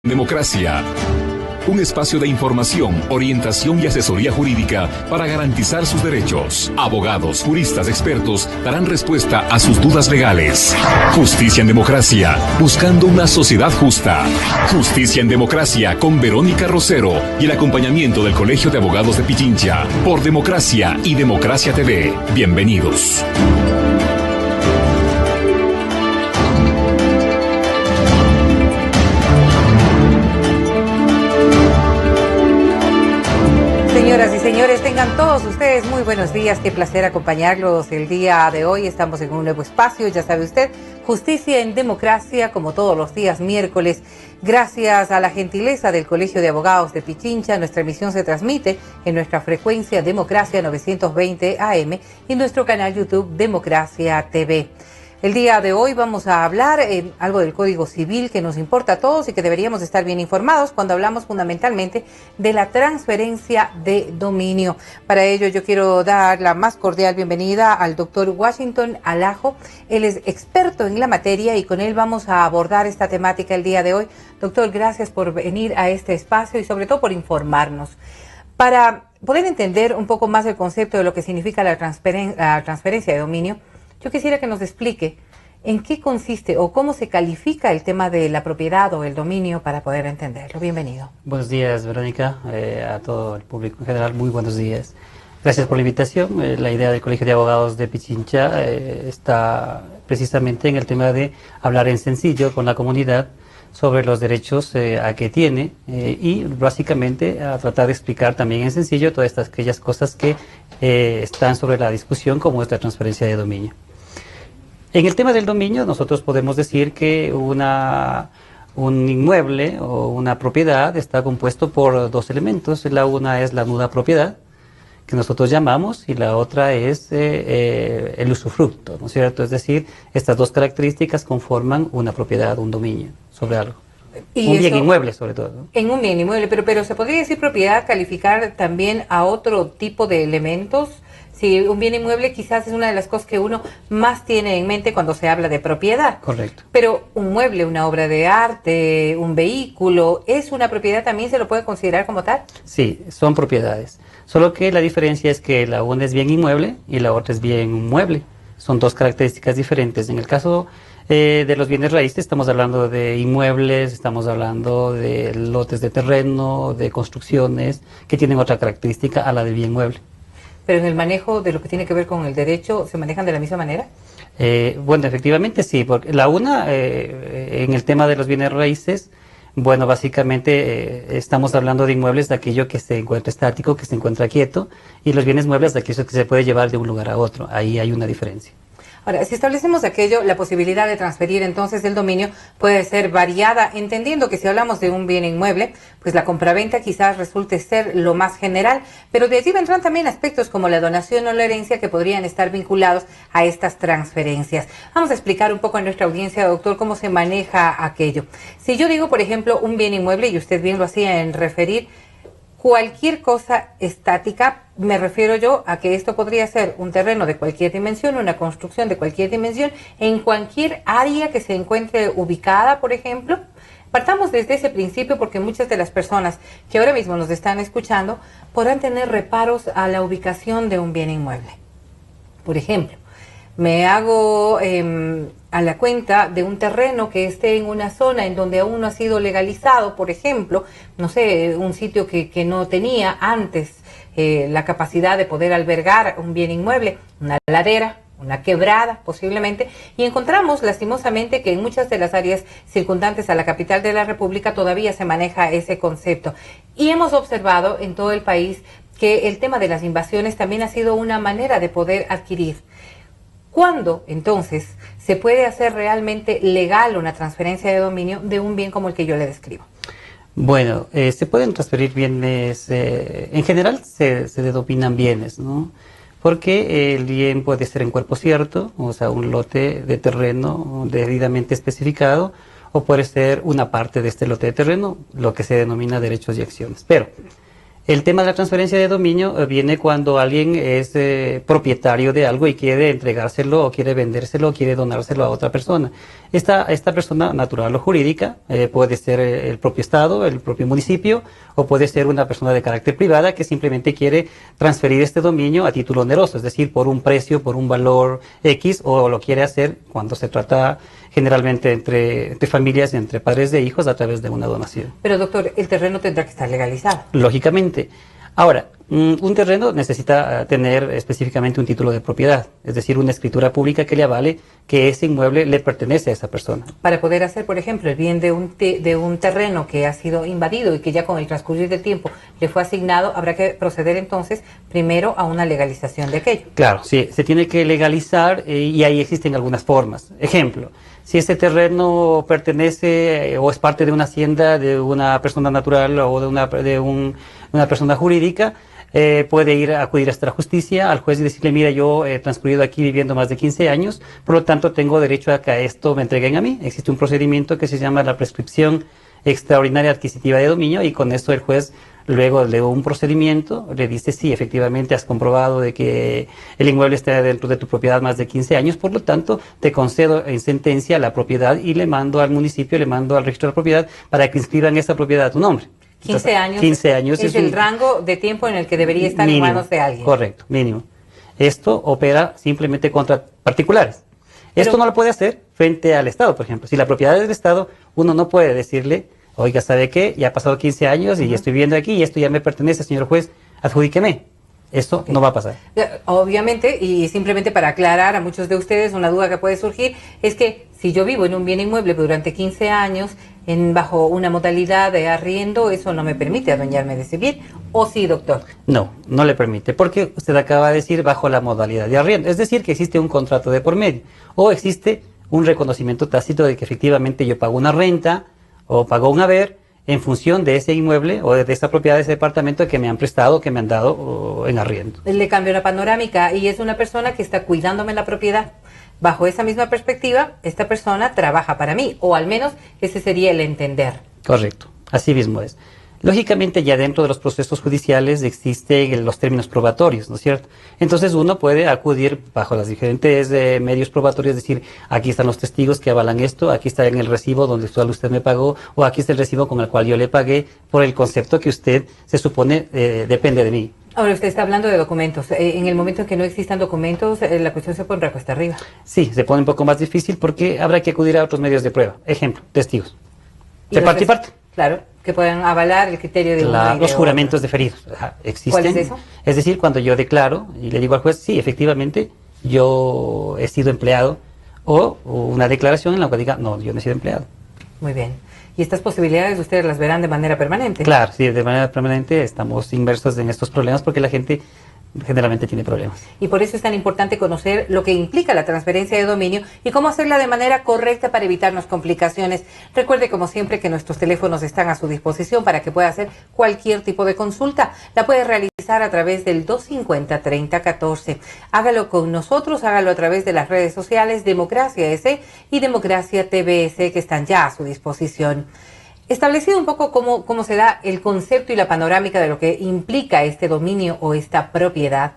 Democracia. Un espacio de información, orientación y asesoría jurídica para garantizar sus derechos. Abogados, juristas, expertos darán respuesta a sus dudas legales. Justicia en Democracia, buscando una sociedad justa. Justicia en Democracia con Verónica Rosero y el acompañamiento del Colegio de Abogados de Pichincha. Por Democracia y Democracia TV. Bienvenidos. Señoras y señores, tengan todos ustedes muy buenos días. Qué placer acompañarlos el día de hoy. Estamos en un nuevo espacio, ya sabe usted, Justicia en Democracia, como todos los días miércoles. Gracias a la gentileza del Colegio de Abogados de Pichincha, nuestra emisión se transmite en nuestra frecuencia Democracia 920 AM y nuestro canal YouTube Democracia TV. El día de hoy vamos a hablar algo del Código Civil que nos importa a todos y que deberíamos estar bien informados cuando hablamos fundamentalmente de la transferencia de dominio. Para ello yo quiero dar la más cordial bienvenida al doctor Washington Alajo. Él es experto en la materia y con él vamos a abordar esta temática el día de hoy. Doctor, gracias por venir a este espacio y sobre todo por informarnos. Para poder entender un poco más el concepto de lo que significa la transferencia de dominio, yo quisiera que nos explique en qué consiste o cómo se califica el tema de la propiedad o el dominio para poder entenderlo. Bienvenido. Buenos días, Verónica, a todo el público en general, muy buenos días. Gracias por la invitación. La idea del Colegio de Abogados de Pichincha está precisamente en el tema de hablar en sencillo con la comunidad sobre los derechos a que tiene y básicamente a tratar de explicar también en sencillo todas aquellas cosas que están sobre la discusión, como es la transferencia de dominio. En el tema del dominio, nosotros podemos decir que un inmueble o una propiedad está compuesto por dos elementos. Una es la nuda propiedad, que nosotros llamamos, y la otra es el usufructo, ¿no es cierto? Es decir, estas dos características conforman una propiedad, un dominio sobre algo. Un bien inmueble, sobre todo, ¿no? En un bien inmueble, pero ¿se podría decir propiedad calificar también a otro tipo de elementos? Si un bien inmueble quizás es una de las cosas que uno más tiene en mente cuando se habla de propiedad. Correcto. Pero un mueble, una obra de arte, un vehículo, ¿es una propiedad también? ¿Se lo puede considerar como tal? Sí, son propiedades. Solo que la diferencia es que la una es bien inmueble y la otra es bien mueble. Son dos características diferentes. En el caso de los bienes raíces estamos hablando de inmuebles, estamos hablando de lotes de terreno, de construcciones que tienen otra característica a la del bien mueble. Pero en el manejo de lo que tiene que ver con el derecho, ¿se manejan de la misma manera? Bueno, efectivamente sí, porque la una, en el tema de los bienes raíces, bueno, básicamente estamos hablando de inmuebles de aquello que se encuentra estático, que se encuentra quieto, y los bienes muebles de aquello que se puede llevar de un lugar a otro. Ahí hay una diferencia. Ahora, si establecemos aquello, la posibilidad de transferir entonces el dominio puede ser variada, entendiendo que si hablamos de un bien inmueble, pues la compraventa quizás resulte ser lo más general, pero de allí vendrán también aspectos como la donación o la herencia que podrían estar vinculados a estas transferencias. Vamos a explicar un poco a nuestra audiencia, doctor, cómo se maneja aquello. Si yo digo, por ejemplo, un bien inmueble, y usted bien lo hacía en referir, cualquier cosa estática, me refiero yo a que esto podría ser un terreno de cualquier dimensión, una construcción de cualquier dimensión, en cualquier área que se encuentre ubicada, por ejemplo. Partamos desde ese principio porque muchas de las personas que ahora mismo nos están escuchando podrán tener reparos a la ubicación de un bien inmueble. Por ejemplo, me hago a la cuenta de un terreno que esté en una zona en donde aún no ha sido legalizado, por ejemplo, no sé, un sitio que no tenía antes la capacidad de poder albergar un bien inmueble, una ladera, una quebrada posiblemente, y encontramos lastimosamente que en muchas de las áreas circundantes a la capital de la República todavía se maneja ese concepto. Y hemos observado en todo el país que el tema de las invasiones también ha sido una manera de poder adquirir. ¿Cuándo, entonces, se puede hacer realmente legal una transferencia de dominio de un bien como el que yo le describo? Bueno, se pueden transferir bienes, en general se denominan bienes, ¿no? Porque el bien puede ser en cuerpo cierto, o sea, un lote de terreno debidamente especificado, o puede ser una parte de este lote de terreno, lo que se denomina derechos y acciones. Pero El tema de la transferencia de dominio viene cuando alguien es propietario de algo y quiere entregárselo o quiere vendérselo o quiere donárselo a otra persona. Esta persona natural o jurídica puede ser el propio Estado, el propio municipio, o puede ser una persona de carácter privada que simplemente quiere transferir este dominio a título oneroso, es decir, por un precio, por un valor X, o lo quiere hacer cuando se trata generalmente entre familias, entre padres de hijos, a través de una donación. Pero doctor, el terreno tendrá que estar legalizado. Lógicamente. Ahora, un terreno necesita tener específicamente un título de propiedad, es decir, una escritura pública que le avale que ese inmueble le pertenece a esa persona. Para poder hacer, por ejemplo, el bien de un terreno que ha sido invadido y que ya con el transcurrir del tiempo le fue asignado, habrá que proceder entonces primero a una legalización de aquello. Claro, sí, se tiene que legalizar y ahí existen algunas formas. Ejemplo, si ese terreno pertenece o es parte de una hacienda de una persona natural o de una persona jurídica, puede acudir hasta la justicia, al juez y decirle, mira, yo he transcurrido aquí viviendo más de 15 años, por lo tanto tengo derecho a que esto me entreguen a mí. Existe un procedimiento que se llama la prescripción extraordinaria adquisitiva de dominio y con esto el juez, luego de un procedimiento, le dice, sí, efectivamente has comprobado de que el inmueble está dentro de tu propiedad más de 15 años, por lo tanto te concedo en sentencia la propiedad y le mando al municipio, le mando al registro de propiedad para que inscriban esa propiedad a tu nombre. 15 años, 15 años es el rango de tiempo en el que debería estar mínimo, en manos de alguien. Correcto, mínimo. Esto opera simplemente contra particulares. Esto no lo puede hacer frente al Estado, por ejemplo. Si la propiedad es del Estado, uno no puede decirle, oiga, ¿sabe qué? Ya ha pasado 15 años y estoy viviendo aquí y esto ya me pertenece, señor juez, adjudíqueme. Eso no va a pasar. Obviamente, y simplemente para aclarar a muchos de ustedes, una duda que puede surgir es que si yo vivo en un bien inmueble durante 15 años, bajo una modalidad de arriendo, eso no me permite adueñarme de ese bien, ¿o sí, doctor? No, no le permite, porque usted acaba de decir bajo la modalidad de arriendo, es decir, que existe un contrato de por medio, o existe un reconocimiento tácito de que efectivamente yo pago una renta, o pago un haber, en función de ese inmueble o de esa propiedad de ese departamento que me han prestado, que me han dado en arriendo. Le cambio la panorámica y es una persona que está cuidándome la propiedad. Bajo esa misma perspectiva, esta persona trabaja para mí, o al menos ese sería el entender. Correcto, así mismo es. Lógicamente ya dentro de los procesos judiciales existen los términos probatorios, ¿no es cierto? Entonces uno puede acudir bajo los diferentes medios probatorios, decir, aquí están los testigos que avalan esto, aquí está en el recibo donde usted me pagó, o aquí está el recibo con el cual yo le pagué, por el concepto que usted se supone depende de mí. Ahora usted está hablando de documentos. En el momento en que no existan documentos, la cuestión se pondrá cuesta arriba. Sí, se pone un poco más difícil porque habrá que acudir a otros medios de prueba. Ejemplo, testigos. De parte y parte. Claro, que puedan avalar el criterio de los juramentos deferidos. Existen. ¿Cuál es eso? Es decir, cuando yo declaro y le digo al juez, sí, efectivamente, yo he sido empleado, o una declaración en la que diga, no, yo no he sido empleado. Muy bien. ¿Y estas posibilidades ustedes las verán de manera permanente? Claro, sí, de manera permanente estamos inmersos en estos problemas porque la gente generalmente tiene problemas. Y por eso es tan importante conocer lo que implica la transferencia de dominio y cómo hacerla de manera correcta para evitarnos complicaciones. Recuerde, como siempre, que nuestros teléfonos están a su disposición para que pueda hacer cualquier tipo de consulta. La puede realizar a través del 250-3014. Hágalo con nosotros, hágalo a través de las redes sociales Democracia S y Democracia TVS, que están ya a su disposición. Establecido un poco cómo se da el concepto y la panorámica de lo que implica este dominio o esta propiedad,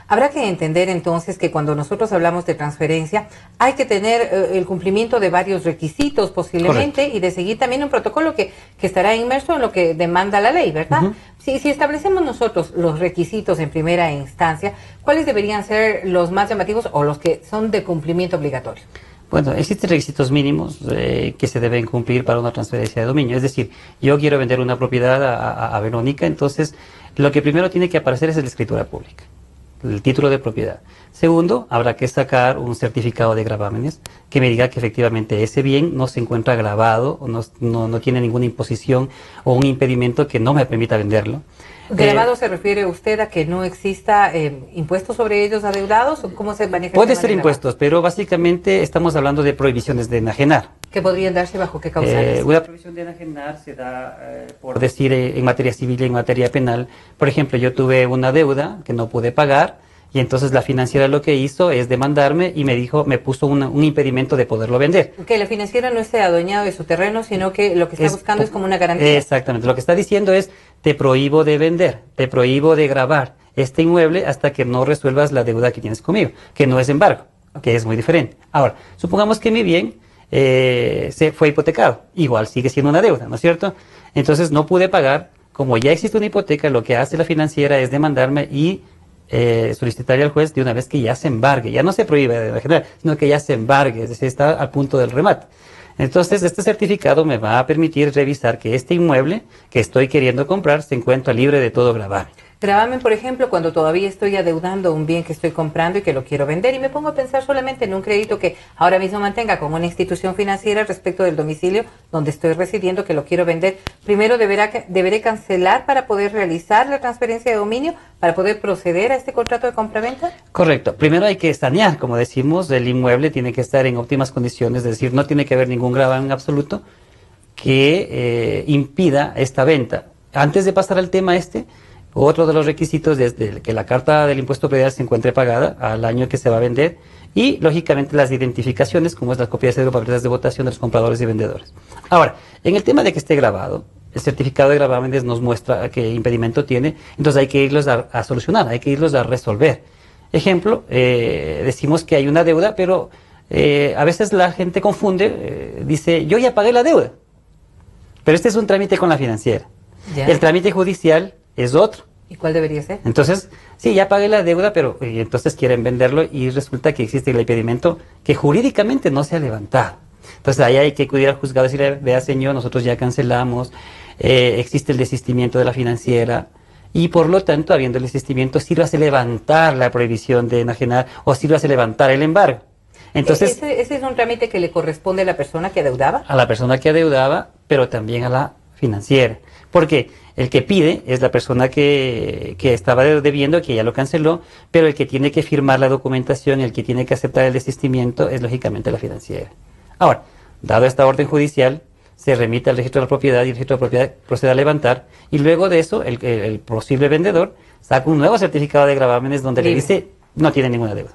habrá que entender entonces que cuando nosotros hablamos de transferencia hay que tener el cumplimiento de varios requisitos posiblemente. Correcto. Y de seguir también un protocolo que estará inmerso en lo que demanda la ley, ¿verdad? Si establecemos nosotros los requisitos en primera instancia, ¿cuáles deberían ser los más llamativos o los que son de cumplimiento obligatorio? Bueno, existen requisitos mínimos que se deben cumplir para una transferencia de dominio. Es decir, yo quiero vender una propiedad a Verónica, entonces lo que primero tiene que aparecer es la escritura pública, el título de propiedad. Segundo, habrá que sacar un certificado de gravámenes que me diga que efectivamente ese bien no se encuentra gravado, o no tiene ninguna imposición o un impedimento que no me permita venderlo. ¿Grabado se refiere usted a que no exista impuestos sobre ellos adeudados o cómo se maneja? Puede ser impuestos, pero básicamente estamos hablando de prohibiciones de enajenar. ¿Que podrían darse bajo qué causales? Una prohibición de enajenar se da, por decir, en materia civil y en materia penal. Por ejemplo, yo tuve una deuda que no pude pagar Y entonces la financiera lo que hizo es demandarme y me puso un impedimento de poderlo vender. Que la financiera no esté adueñado de su terreno, sino que lo que está buscando es como una garantía. Exactamente. Lo que está diciendo es, te prohíbo de vender, te prohíbo de gravar este inmueble hasta que no resuelvas la deuda que tienes conmigo, que no es embargo, que es muy diferente. Ahora, supongamos que mi bien se fue hipotecado, igual sigue siendo una deuda, ¿no es cierto? Entonces no pude pagar, como ya existe una hipoteca, lo que hace la financiera es demandarme y solicitarle al juez de una vez que ya se embargue, ya no se prohíbe de general, sino que ya se embargue, es decir, está al punto del remate. Entonces, este certificado me va a permitir revisar que este inmueble que estoy queriendo comprar se encuentra libre de todo gravamen. Gravamen, por ejemplo, cuando todavía estoy adeudando un bien que estoy comprando y que lo quiero vender y me pongo a pensar solamente en un crédito que ahora mismo mantenga con una institución financiera respecto del domicilio donde estoy residiendo que lo quiero vender. Primero deberé cancelar para poder realizar la transferencia de dominio, para poder proceder a este contrato de compraventa. Correcto. Primero hay que sanear, como decimos, el inmueble tiene que estar en óptimas condiciones, es decir, no tiene que haber ningún gravamen absoluto que impida esta venta. Antes de pasar al tema otro de los requisitos es que la carta del impuesto predial se encuentre pagada al año que se va a vender y, lógicamente, las identificaciones, como es la copia de cédula, papeletas de votación de los compradores y vendedores. Ahora, en el tema de que esté grabado, el certificado de gravámenes nos muestra qué impedimento tiene, entonces hay que irlos a solucionar, hay que irlos a resolver. Ejemplo, decimos que hay una deuda, pero a veces la gente confunde, dice, yo ya pagué la deuda, pero este es un trámite con la financiera. Ya. El trámite judicial es otro. ¿Y cuál debería ser? Entonces, sí, ya pagué la deuda, pero entonces quieren venderlo y resulta que existe el impedimento que jurídicamente no se ha levantado. Entonces, ahí hay que acudir al juzgado y decirle, vea señor, nosotros ya cancelamos, existe el desistimiento de la financiera y por lo tanto, habiendo el desistimiento, sírvase levantar la prohibición de enajenar o sírvase levantar el embargo. Entonces, ¿Ese es un trámite que le corresponde a la persona que adeudaba? a la persona que adeudaba, pero también a la financiera. Porque el que pide es la persona que estaba debiendo, que ya lo canceló, pero el que tiene que firmar la documentación, el que tiene que aceptar el desistimiento, es lógicamente la financiera. Ahora, dado esta orden judicial, se remite al registro de la propiedad y el registro de la propiedad procede a levantar, y luego de eso, el posible vendedor saca un nuevo certificado de gravámenes donde le dice, no tiene ninguna deuda.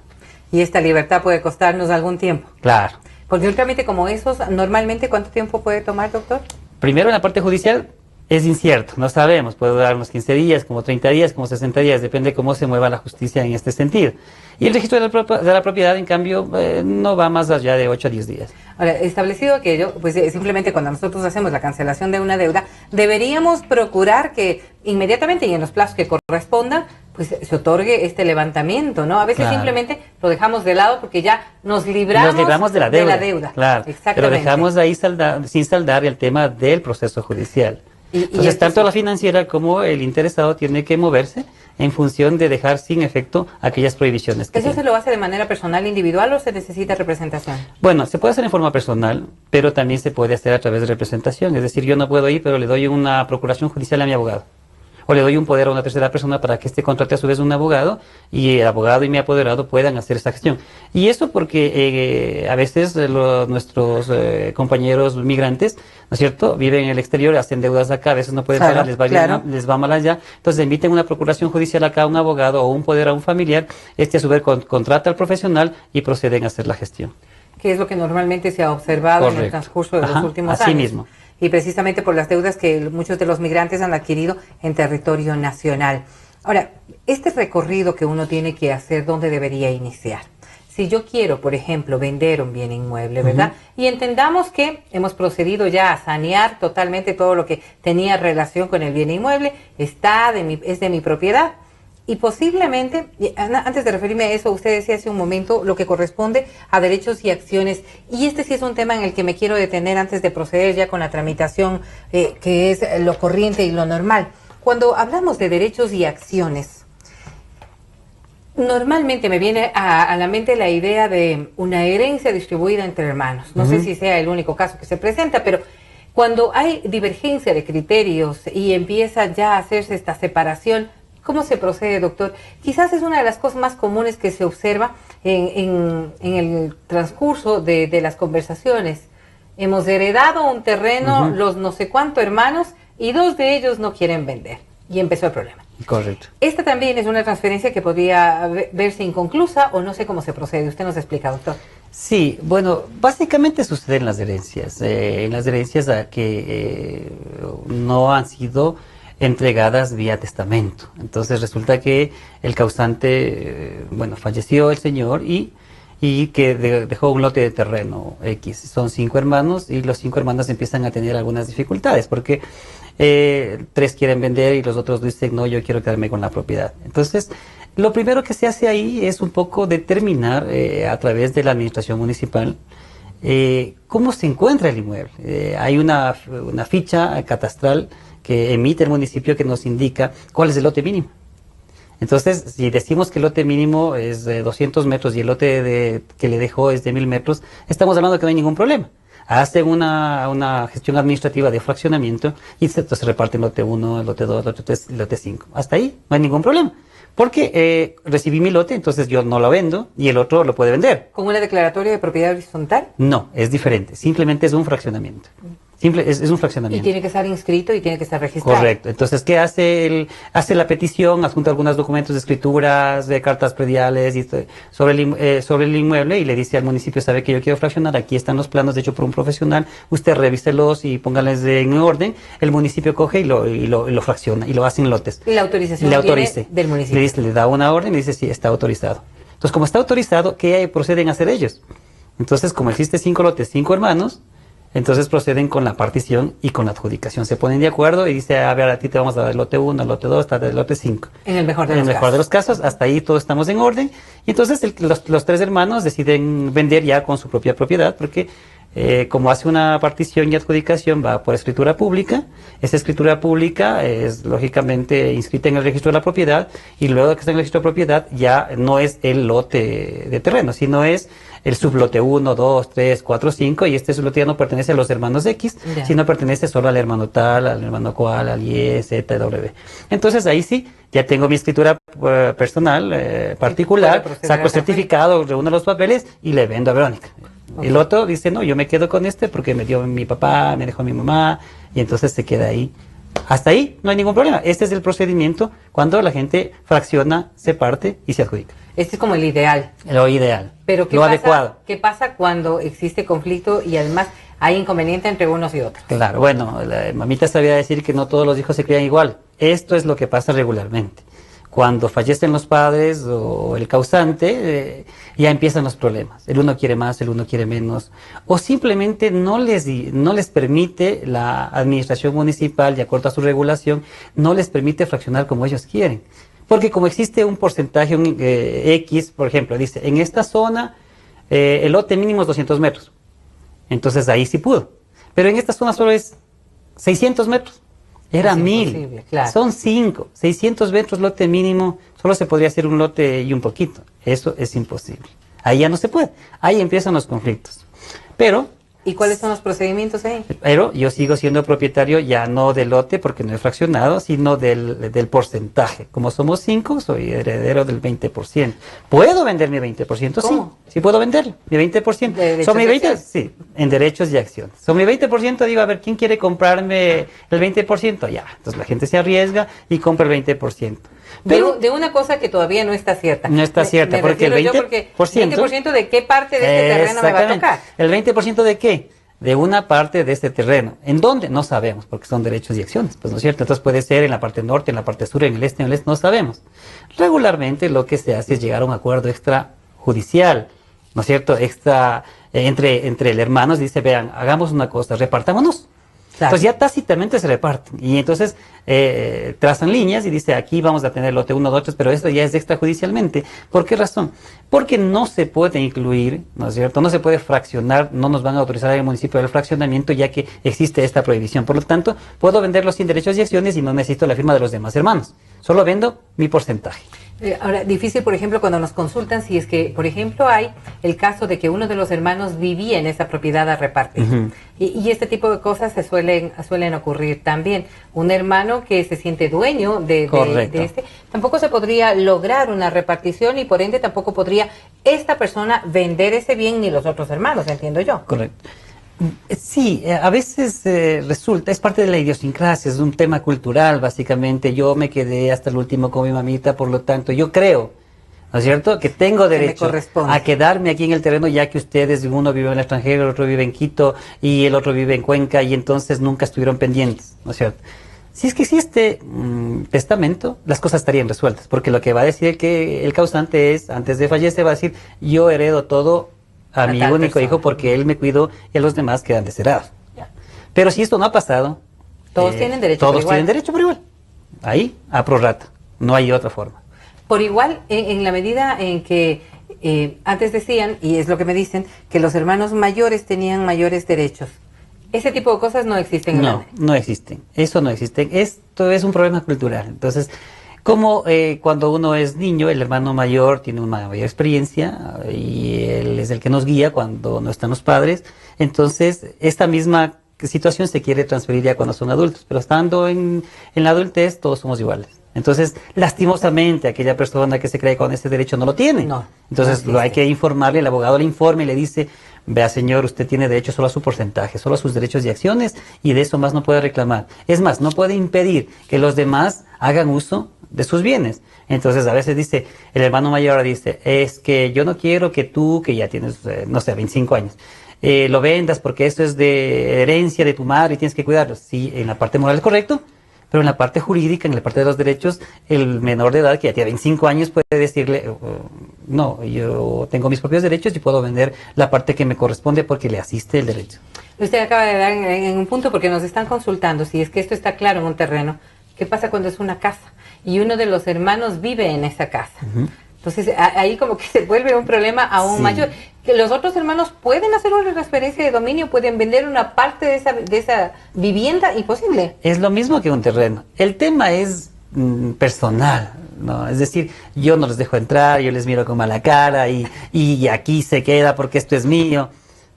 Y esta libertad puede costarnos algún tiempo. Claro. Porque un trámite como esos, normalmente, ¿cuánto tiempo puede tomar, doctor? Primero, en la parte judicial, es incierto, no sabemos, puede durar unos 15 días, como 30 días, como 60 días, depende cómo se mueva la justicia en este sentido. Y el registro de la propiedad, en cambio, no va más allá de 8 a 10 días. Ahora, establecido aquello, pues simplemente cuando nosotros hacemos la cancelación de una deuda, deberíamos procurar que inmediatamente y en los plazos que correspondan, pues se otorgue este levantamiento, ¿no? A veces Claro. simplemente lo dejamos de lado porque ya nos libramos de la deuda. Claro, Exactamente. pero dejamos ahí sin saldar el tema del proceso judicial. Entonces, tanto la financiera como el interesado tiene que moverse en función de dejar sin efecto aquellas prohibiciones que ¿Eso tiene. se lo hace de manera personal, individual o se necesita representación? Bueno, se puede hacer en forma personal, pero también se puede hacer a través de representación. Es decir, yo no puedo ir, pero le doy una procuración judicial a mi abogado. O le doy un poder a una tercera persona para que éste contrate a su vez un abogado y el abogado y mi apoderado puedan hacer esa gestión. Y eso porque a veces nuestros compañeros migrantes, ¿no es cierto?, viven en el exterior, hacen deudas acá, a veces no pueden pagar, les va mal allá. Entonces emiten una procuración judicial acá a un abogado o un poder a un familiar, a su vez contrata al profesional y proceden a hacer la gestión. Que es lo que normalmente se ha observado en el transcurso de los últimos así años. mismo. Y precisamente por las deudas que muchos de los migrantes han adquirido en territorio nacional. Ahora, este recorrido que uno tiene que hacer, ¿dónde debería iniciar? Si yo quiero, por ejemplo, vender un bien inmueble, ¿verdad? Y entendamos que hemos procedido ya a sanear totalmente todo lo que tenía relación con el bien inmueble, es de mi propiedad. Y posiblemente, antes de referirme a eso, usted decía hace un momento lo que corresponde a derechos y acciones. Y este sí es un tema en el que me quiero detener antes de proceder ya con la tramitación, que es lo corriente y lo normal. Cuando hablamos de derechos y acciones, normalmente me viene a la mente la idea de una herencia distribuida entre hermanos. No sé si sea el único caso que se presenta, pero cuando hay divergencia de criterios y empieza ya a hacerse esta separación, ¿cómo se procede, doctor? Quizás es una de las cosas más comunes que se observa en el transcurso de las conversaciones. Hemos heredado un terreno, los no sé cuántos hermanos, y 2 de ellos no quieren vender. Y empezó el problema. Correcto. Esta también es una transferencia que podría verse inconclusa o no sé cómo se procede. Usted nos explica, doctor. Sí, bueno, básicamente sucede en las herencias. En las herencias no han sido entregadas vía testamento. Entonces resulta que el causante, falleció el señor y que dejó un lote de terreno X. Son 5 hermanos y los 5 hermanos empiezan a tener algunas dificultades porque 3 quieren vender y los otros dicen, no, yo quiero quedarme con la propiedad. Entonces, lo primero que se hace ahí es un poco determinar a través de la administración municipal cómo se encuentra el inmueble. Hay una ficha catastral que emite el municipio que nos indica cuál es el lote mínimo. Entonces, si decimos que el lote mínimo es de 200 metros y el lote que le dejó es de 1000 metros, estamos hablando de que no hay ningún problema. Hacen una gestión administrativa de fraccionamiento y se reparten lote 1, lote 2, lote 3, lote 5. Hasta ahí no hay ningún problema. Porque recibí mi lote, entonces yo no lo vendo y el otro lo puede vender. ¿Con una declaratoria de propiedad horizontal? No, es diferente. Simplemente es un fraccionamiento. Es un fraccionamiento. Y tiene que estar inscrito y tiene que estar registrado. Correcto. Entonces, ¿qué hace? Hace la petición, adjunta algunos documentos de escrituras, de cartas prediales y sobre el inmueble y le dice al municipio, sabe que yo quiero fraccionar, aquí están los planos hechos por un profesional, usted revíselos y póngalos en orden. El municipio coge y lo fracciona y lo hace en lotes. Y la autorización viene del municipio. Le da una orden y dice, sí, está autorizado. Entonces, como está autorizado, ¿qué proceden a hacer ellos? Entonces, como existe 5 lotes, 5 hermanos, entonces proceden con la partición y con la adjudicación. Se ponen de acuerdo y dice, a ver, a ti te vamos a dar el lote 1, el lote 2, hasta el lote 5. En el mejor de los casos, hasta ahí todos estamos en orden. Y entonces los 3 hermanos deciden vender ya con su propia propiedad, porque como hace una partición y adjudicación va por escritura pública. Esa escritura pública es lógicamente inscrita en el registro de la propiedad y luego de que está en el registro de propiedad ya no es el lote de terreno, sino es el sublote 1, 2, 3, 4, 5 y este sublote ya no pertenece a los hermanos X, sino pertenece solo al hermano tal, al hermano cual, al Y, Z, W. Entonces ahí sí, ya tengo mi escritura personal, particular, saco el certificado, reúno los papeles y le vendo a Verónica. Okay. El otro dice, no, yo me quedo con este porque me dio mi papá, me dejó mi mamá y entonces se queda ahí. Hasta ahí no hay ningún problema. Este es el procedimiento cuando la gente fracciona, se parte y se adjudica. Este es como el ideal. Lo ideal. Pero lo adecuado. ¿Qué pasa cuando existe conflicto y además hay inconveniente entre unos y otros? Claro, bueno, la mamita sabía decir que no todos los hijos se crían igual. Esto es lo que pasa regularmente. Cuando fallecen los padres o el causante, ya empiezan los problemas. El uno quiere más, el uno quiere menos. O simplemente no les permite la administración municipal, de acuerdo a su regulación, no les permite fraccionar como ellos quieren. Porque como existe un porcentaje X, por ejemplo, dice, en esta zona el lote mínimo es 200 metros. Entonces ahí sí pudo. Pero en esta zona solo es 600 metros. Era 1000, claro. Son 5, 600 metros lote mínimo, solo se podría hacer un lote y un poquito. Eso es imposible. Ahí ya no se puede. Ahí empiezan los conflictos. Pero... ¿Y cuáles son los procedimientos ahí? Pero yo sigo siendo propietario ya no del lote porque no he fraccionado, sino del porcentaje. Como somos 5, soy heredero del 20%. ¿Puedo vender mi 20%? ¿Cómo? Sí. Sí puedo venderlo, mi 20%. ¿Son mi 20%? Sí, en derechos y acciones. Son mi 20%, digo, a ver, ¿quién quiere comprarme el 20%? Ya, entonces la gente se arriesga y compra el 20%. Pero de una cosa que todavía no está cierta. No está cierta, porque el 20% de qué parte de este terreno me va a tocar. ¿El 20% de qué? De una parte de este terreno. ¿En dónde? No sabemos, porque son derechos y acciones, pues no es cierto. Entonces puede ser en la parte norte, en la parte sur, en el este, no sabemos. Regularmente lo que se hace es llegar a un acuerdo extrajudicial, ¿no es cierto? Entre el hermanos dice, vean, hagamos una cosa, repartámonos. Claro. Entonces ya tácitamente se reparten y entonces trazan líneas y dice aquí vamos a tener lote 1, 2, 3, pero esto ya es extrajudicialmente. ¿Por qué razón? Porque no se puede incluir, ¿no es cierto? No se puede fraccionar, no nos van a autorizar el municipio del fraccionamiento ya que existe esta prohibición. Por lo tanto, puedo venderlo sin derechos y acciones y no necesito la firma de los demás hermanos. Solo vendo mi porcentaje. Ahora, difícil, por ejemplo, cuando nos consultan si es que, por ejemplo, hay el caso de que uno de los hermanos vivía en esa propiedad a repartir. Y este tipo de cosas se suelen ocurrir también. Un hermano que se siente dueño de este, tampoco se podría lograr una repartición y por ende tampoco podría esta persona vender ese bien ni los otros hermanos, entiendo yo. Correcto. Sí, a veces resulta, es parte de la idiosincrasia, es un tema cultural, básicamente. Yo me quedé hasta el último con mi mamita, por lo tanto, yo creo, ¿no es cierto?, que tengo derecho a quedarme aquí en el terreno, ya que ustedes, uno vive en el extranjero, el otro vive en Quito y el otro vive en Cuenca, y entonces nunca estuvieron pendientes, ¿no es cierto? Si es que existe testamento, las cosas estarían resueltas, porque lo que va a decir que el causante es, antes de fallecer, va a decir, yo heredo todo a mi único hijo porque él me cuidó y a los demás quedan desheredados. Pero si esto no ha pasado, todos tienen derecho todos tienen derecho por igual. Ahí, a prorrata, no hay otra forma. Por igual, en la medida en que antes decían, y es lo que me dicen, que los hermanos mayores tenían mayores derechos. Ese tipo de cosas no existen en la ley. No existen. Eso no existe. Esto es un problema cultural. Entonces, como cuando uno es niño, el hermano mayor tiene una mayor experiencia y él es el que nos guía cuando no están los padres. Entonces, esta misma situación se quiere transferir ya cuando son adultos, pero estando en la adultez todos somos iguales. Entonces, lastimosamente, aquella persona que se cree con ese derecho no lo tiene. No. Entonces, lo hay que informarle, el abogado le informa y le dice, vea señor, usted tiene derecho solo a su porcentaje, solo a sus derechos y acciones, y de eso más no puede reclamar. Es más, no puede impedir que los demás hagan uso de sus bienes. Entonces, a veces dice, el hermano mayor dice, es que yo no quiero que tú, que ya tienes, no sé, 25 años, lo vendas porque eso es de herencia de tu madre y tienes que cuidarlo. Sí, en la parte moral es correcto, pero en la parte jurídica, en la parte de los derechos, el menor de edad que ya tiene 25 años puede decirle, no, yo tengo mis propios derechos y puedo vender la parte que me corresponde porque le asiste el derecho. Usted acaba de dar en un punto porque nos están consultando si es que esto está claro en un terreno. ¿Qué pasa cuando es una casa y uno de los hermanos vive en esa casa? Entonces ahí como que se vuelve un problema aún mayor. Que los otros hermanos pueden hacer una transferencia de dominio, pueden vender una parte de esa vivienda, imposible. Es lo mismo que un terreno. El tema es personal, ¿no? Es decir, yo no los dejo entrar, yo les miro con mala cara y aquí se queda porque esto es mío,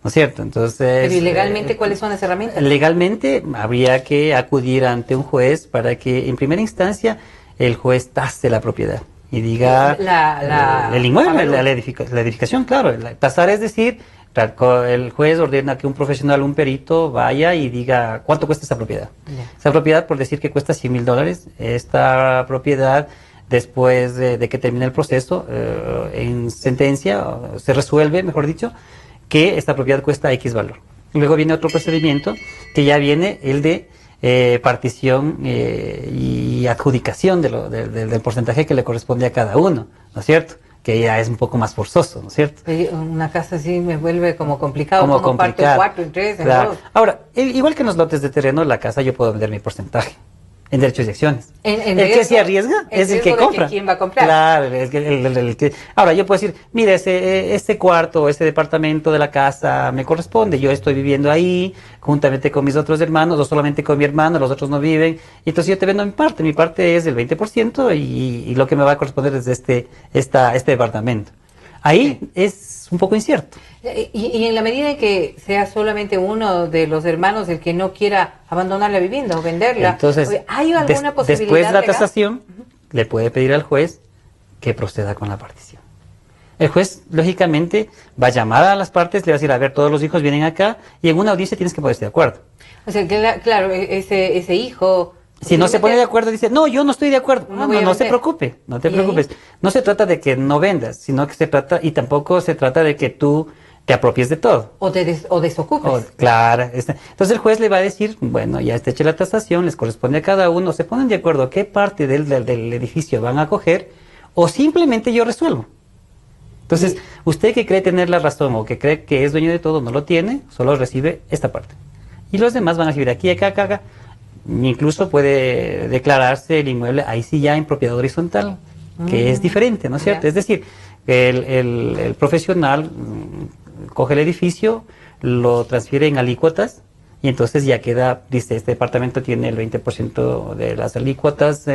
¿no es cierto? Entonces, pero ¿y legalmente cuáles son las herramientas? Legalmente habría que acudir ante un juez para que en primera instancia el juez tase la propiedad y diga el inmueble, la edificación, claro. Tasar es decir, el juez ordena que un profesional, un perito, vaya y diga cuánto cuesta esa propiedad. Esa propiedad, por decir que cuesta $100,000, esta propiedad, después de que termine el proceso, en sentencia, se resuelve, mejor dicho, que esta propiedad cuesta X valor. Luego viene otro procedimiento, que ya viene el de partición y adjudicación del porcentaje que le corresponde a cada uno, ¿no es cierto? Que ya es un poco más forzoso, ¿no es cierto? Una casa así me vuelve como complicado, como parto en 4, en 3, en 2. Ahora, igual que en los lotes de terreno, la casa yo puedo vender mi porcentaje en derechos y acciones. El que se arriesga es el que compra. ¿Quién va a comprar? Claro, el que... Ahora, yo puedo decir, mire, ese cuarto, ese departamento de la casa me corresponde, yo estoy viviendo ahí, juntamente con mis otros hermanos, o solamente con mi hermano, los otros no viven, y entonces yo te vendo mi parte es del 20%, y lo que me va a corresponder es este departamento. Ahí es un poco incierto. Y en la medida en que sea solamente uno de los hermanos el que no quiera abandonar la vivienda o venderla, entonces, ¿hay alguna posibilidad después de la legal? tasación, le puede pedir al juez que proceda con la partición. El juez, lógicamente, va a llamar a las partes, le va a decir, a ver, todos los hijos vienen acá, y en una audiencia tienes que ponerse de acuerdo. O sea, claro, ese hijo... Si no se pone de acuerdo, dice, no, yo no estoy de acuerdo. No se preocupe, no te preocupes. No se trata de que no vendas, sino que se trata, y tampoco se trata de que tú te apropies de todo. O desocupes. Claro. Entonces el juez le va a decir, bueno, ya está hecha la tasación, les corresponde a cada uno, se ponen de acuerdo qué parte del edificio van a coger, o simplemente yo resuelvo. Entonces, usted que cree tener la razón o que cree que es dueño de todo, no lo tiene, solo recibe esta parte. Y los demás van a recibir aquí, acá. Incluso puede declararse el inmueble ahí sí ya en propiedad horizontal, que es diferente, ¿no es cierto? Es decir, el profesional coge el edificio, lo transfiere en alícuotas y entonces ya queda, dice, este departamento tiene el 20% de las alícuotas,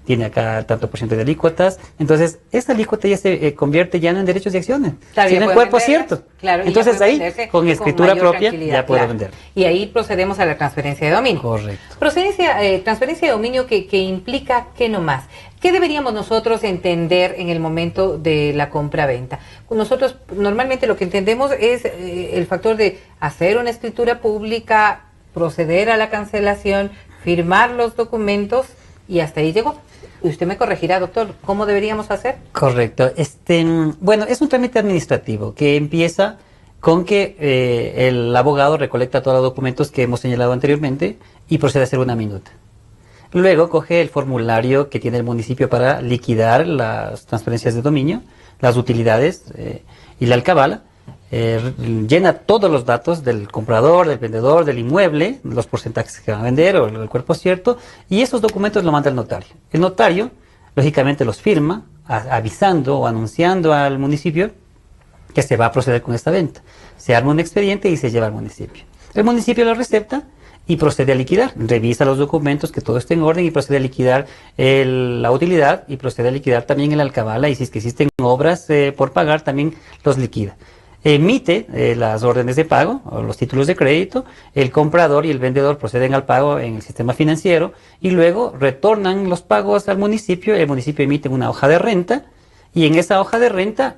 tiene acá tanto por ciento de alícuotas, entonces esa alícuota ya se convierte ya no en derechos y acciones, claro, sino en cuerpo cierto. Claro, entonces ahí, con escritura propia, ya puede vender. Y ahí procedemos a la transferencia de dominio. Correcto. Transferencia de dominio que implica, ¿qué nomás? ¿Qué deberíamos nosotros entender en el momento de la compra-venta? Nosotros normalmente lo que entendemos es el factor de hacer una escritura pública, proceder a la cancelación, firmar los documentos y hasta ahí llegó. Usted me corregirá, doctor, ¿cómo deberíamos hacer? Correcto. Bueno, es un trámite administrativo que empieza con que el abogado recolecta todos los documentos que hemos señalado anteriormente y procede a hacer una minuta. Luego coge el formulario que tiene el municipio para liquidar las transferencias de dominio, las utilidades y la alcabala. Llena todos los datos del comprador, del vendedor, del inmueble, los porcentajes que van a vender o el cuerpo cierto, y esos documentos los manda el notario. El notario, lógicamente, los firma avisando o anunciando al municipio que se va a proceder con esta venta. Se arma un expediente y se lleva al municipio. El municipio lo recepta y procede a liquidar. Revisa los documentos, que todo esté en orden y procede a liquidar la utilidad y procede a liquidar también el alcabala, y si es que existen obras por pagar, también los liquida. Emite las órdenes de pago o los títulos de crédito, el comprador y el vendedor proceden al pago en el sistema financiero y luego retornan los pagos al municipio. El municipio emite una hoja de renta y en esa hoja de renta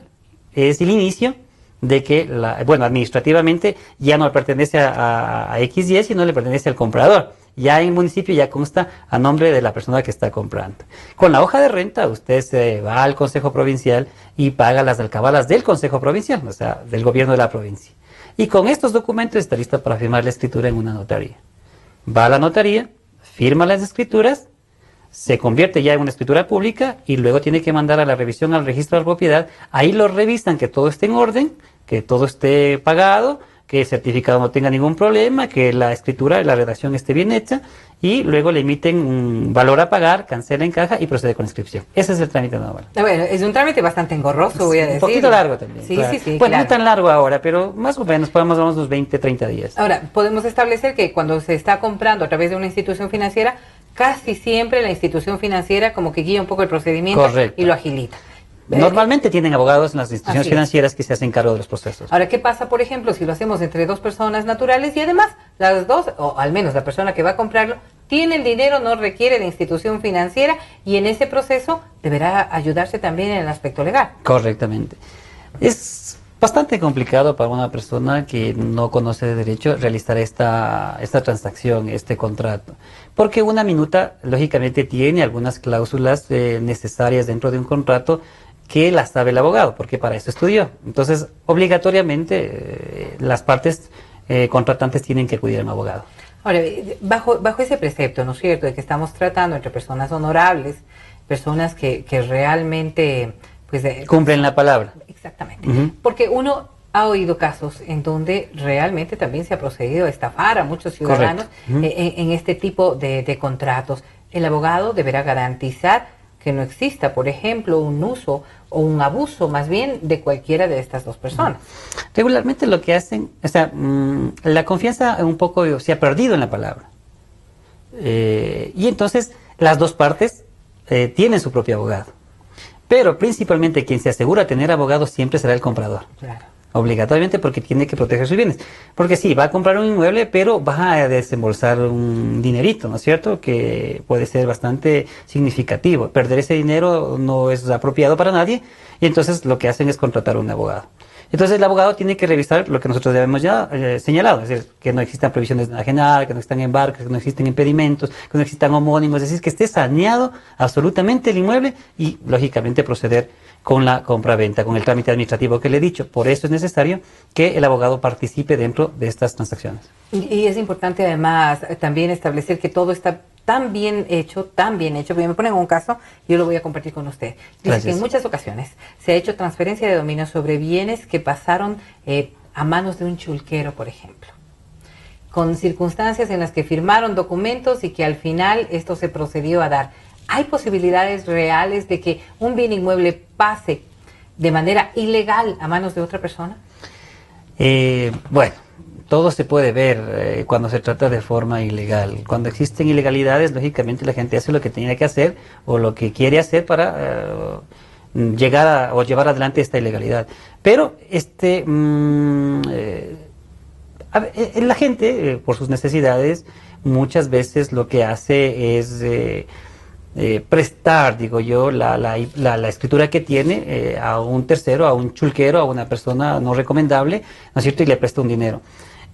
es el inicio de que, administrativamente ya no pertenece a XY, sino le pertenece al comprador. Ya en el municipio ya consta a nombre de la persona que está comprando. Con la hoja de renta usted se va al Consejo Provincial y paga las alcabalas del Consejo Provincial, o sea, del gobierno de la provincia. Y con estos documentos está lista para firmar la escritura en una notaría. Va a la notaría, firma las escrituras, se convierte ya en una escritura pública y luego tiene que mandar a la revisión al registro de la propiedad. Ahí lo revisan, que todo esté en orden, que todo esté pagado, que el certificado no tenga ningún problema, que la escritura y la redacción esté bien hecha, y luego le emiten un valor a pagar, cancela en caja y procede con inscripción. Ese es el trámite normal. Bueno, es un trámite bastante engorroso, voy a decir. Un poquito largo también. Sí, claro. sí, bueno, claro. no tan largo ahora, pero más o menos podemos dar unos 20, 30 días. Ahora, podemos establecer que cuando se está comprando a través de una institución financiera, casi siempre la institución financiera como que guía un poco el procedimiento. Correcto. Y lo agilita. Normalmente tienen abogados en las instituciones financieras que se hacen cargo de los procesos. Ahora, ¿qué pasa, por ejemplo, si lo hacemos entre dos personas naturales y además las dos, o al menos la persona que va a comprarlo, tiene el dinero, no requiere de institución financiera y en ese proceso deberá ayudarse también en el aspecto legal? Correctamente. Es bastante complicado para una persona que no conoce de derecho realizar esta transacción, este contrato, porque una minuta, lógicamente, tiene algunas cláusulas necesarias dentro de un contrato que las sabe el abogado, porque para eso estudió. Entonces, obligatoriamente, las partes contratantes tienen que acudir a un abogado. Ahora, bajo ese precepto, ¿no es cierto?, de que estamos tratando entre personas honorables, personas que realmente pues cumplen la palabra. Exactamente. Porque uno ha oído casos en donde realmente también se ha procedido a estafar a muchos ciudadanos en este tipo de contratos. El abogado deberá garantizar que no exista, por ejemplo, un uso o un abuso más bien de cualquiera de estas dos personas. Regularmente lo que hacen, o sea, la confianza un poco se ha perdido en la palabra. Y entonces las dos partes tienen su propio abogado. Pero principalmente quien se asegura tener abogado siempre será el comprador. Claro. Obligatoriamente, porque tiene que proteger sus bienes. Porque sí, va a comprar un inmueble, pero va a desembolsar un dinerito, ¿no es cierto?, que puede ser bastante significativo. Perder ese dinero no es apropiado para nadie, y entonces lo que hacen es contratar a un abogado. Entonces el abogado tiene que revisar lo que nosotros ya hemos señalado, es decir, que no existan provisiones de enajenar, que no existan embarques, que no existen impedimentos, que no existan homónimos, es decir, que esté saneado absolutamente el inmueble y, lógicamente, proceder con la compra-venta, con el trámite administrativo que le he dicho. Por eso es necesario que el abogado participe dentro de estas transacciones. Y es importante, además, también establecer que todo está tan bien hecho, porque me ponen un caso, yo lo voy a compartir con usted. Dice que en muchas ocasiones se ha hecho transferencia de dominio sobre bienes que pasaron a manos de un chulquero, por ejemplo, con circunstancias en las que firmaron documentos y que al final esto se procedió a dar. ¿Hay posibilidades reales de que un bien inmueble pase de manera ilegal a manos de otra persona? Bueno, todo se puede ver cuando se trata de forma ilegal. Cuando existen ilegalidades, lógicamente la gente hace lo que tenía que hacer o lo que quiere hacer para llegar o llevar adelante esta ilegalidad. Pero la gente, por sus necesidades, muchas veces lo que hace es prestar, digo yo, la escritura que tiene a un tercero, a un chulquero, a una persona no recomendable, ¿no es cierto? Y le presta un dinero.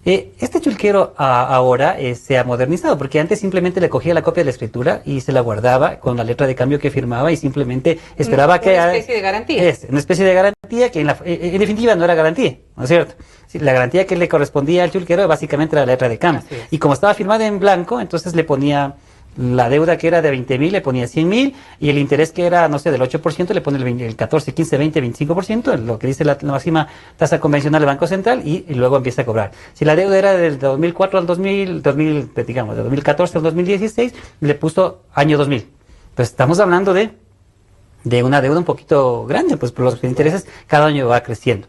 Este chulquero ahora se ha modernizado, porque antes simplemente le cogía la copia de la escritura y se la guardaba con la letra de cambio que firmaba y simplemente esperaba que... Una especie de garantía. Una especie de garantía que en definitiva no era garantía, ¿no es cierto? Sí, la garantía que le correspondía al chulquero básicamente era la letra de cambio. Y como estaba firmada en blanco, entonces le ponía... La deuda que era de 20.000 le ponía 100.000 y el interés que era, no sé, del 8% le pone el 14, 15, 20, 25%, lo que dice la máxima tasa convencional del Banco Central y luego empieza a cobrar. Si la deuda era del 2004 al 2000, digamos, de 2014 al 2016, le puso año 2000. Pues estamos hablando de una deuda un poquito grande, pues por los intereses cada año va creciendo.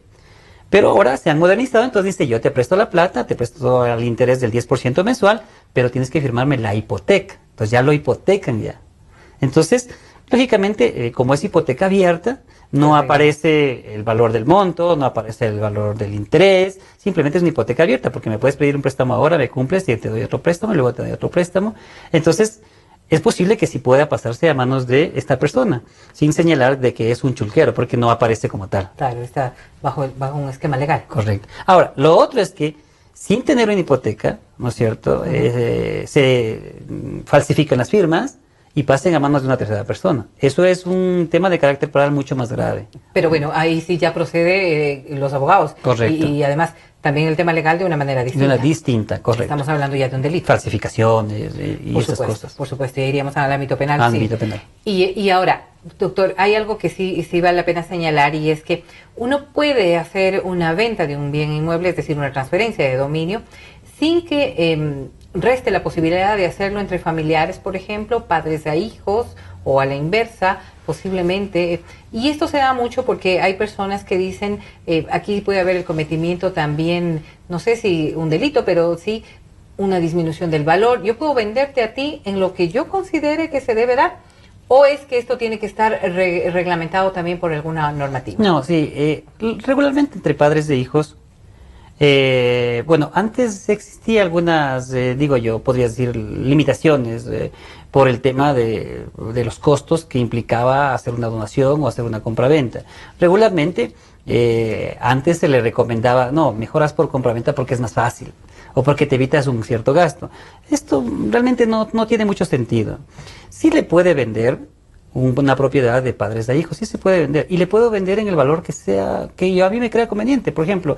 Pero ahora se han modernizado, entonces dice, yo te presto la plata, te presto el interés del 10% mensual, pero tienes que firmarme la hipoteca. Entonces ya lo hipotecan ya. Entonces, lógicamente, como es hipoteca abierta, no aparece el valor del monto, no aparece el valor del interés, simplemente es una hipoteca abierta, porque me puedes pedir un préstamo ahora, me cumples y te doy otro préstamo, y luego te doy otro préstamo. Entonces, es posible que sí pueda pasarse a manos de esta persona, sin señalar de que es un chulquero, porque no aparece como tal. Claro, está bajo un esquema legal. Correcto. Ahora, lo otro es que, sin tener una hipoteca, ¿no es cierto?, se falsifican las firmas y pasen a manos de una tercera persona. Eso es un tema de carácter penal mucho más grave. Pero bueno, ahí sí ya procede los abogados. Correcto. Y además también el tema legal de una manera distinta. De una distinta, correcto. Estamos hablando ya de un delito. Falsificaciones y Por esas supuesto, cosas. por supuesto, ya iríamos al ámbito penal. Ámbito penal. Y ahora, doctor, hay algo que sí vale la pena señalar y es que uno puede hacer una venta de un bien inmueble, es decir, una transferencia de dominio, sin que reste la posibilidad de hacerlo entre familiares, por ejemplo, padres a hijos o a la inversa, posiblemente. Y esto se da mucho porque hay personas que dicen, aquí puede haber el cometimiento también, no sé si un delito, pero sí una disminución del valor. Yo puedo venderte a ti en lo que yo considere que se debe dar. ¿O es que esto tiene que estar reglamentado también por alguna normativa? No, sí, regularmente entre padres de hijos, bueno, antes existía algunas, digo yo, podría decir, limitaciones por el tema de los costos que implicaba hacer una donación o hacer una compraventa. Regularmente, antes se le recomendaba, no, mejoras por compraventa porque es más fácil o porque te evitas un cierto gasto. Esto realmente no tiene mucho sentido. Sí le puede vender una propiedad de padres a hijos, sí se puede vender, y le puedo vender en el valor que sea, que a mí me crea conveniente. Por ejemplo,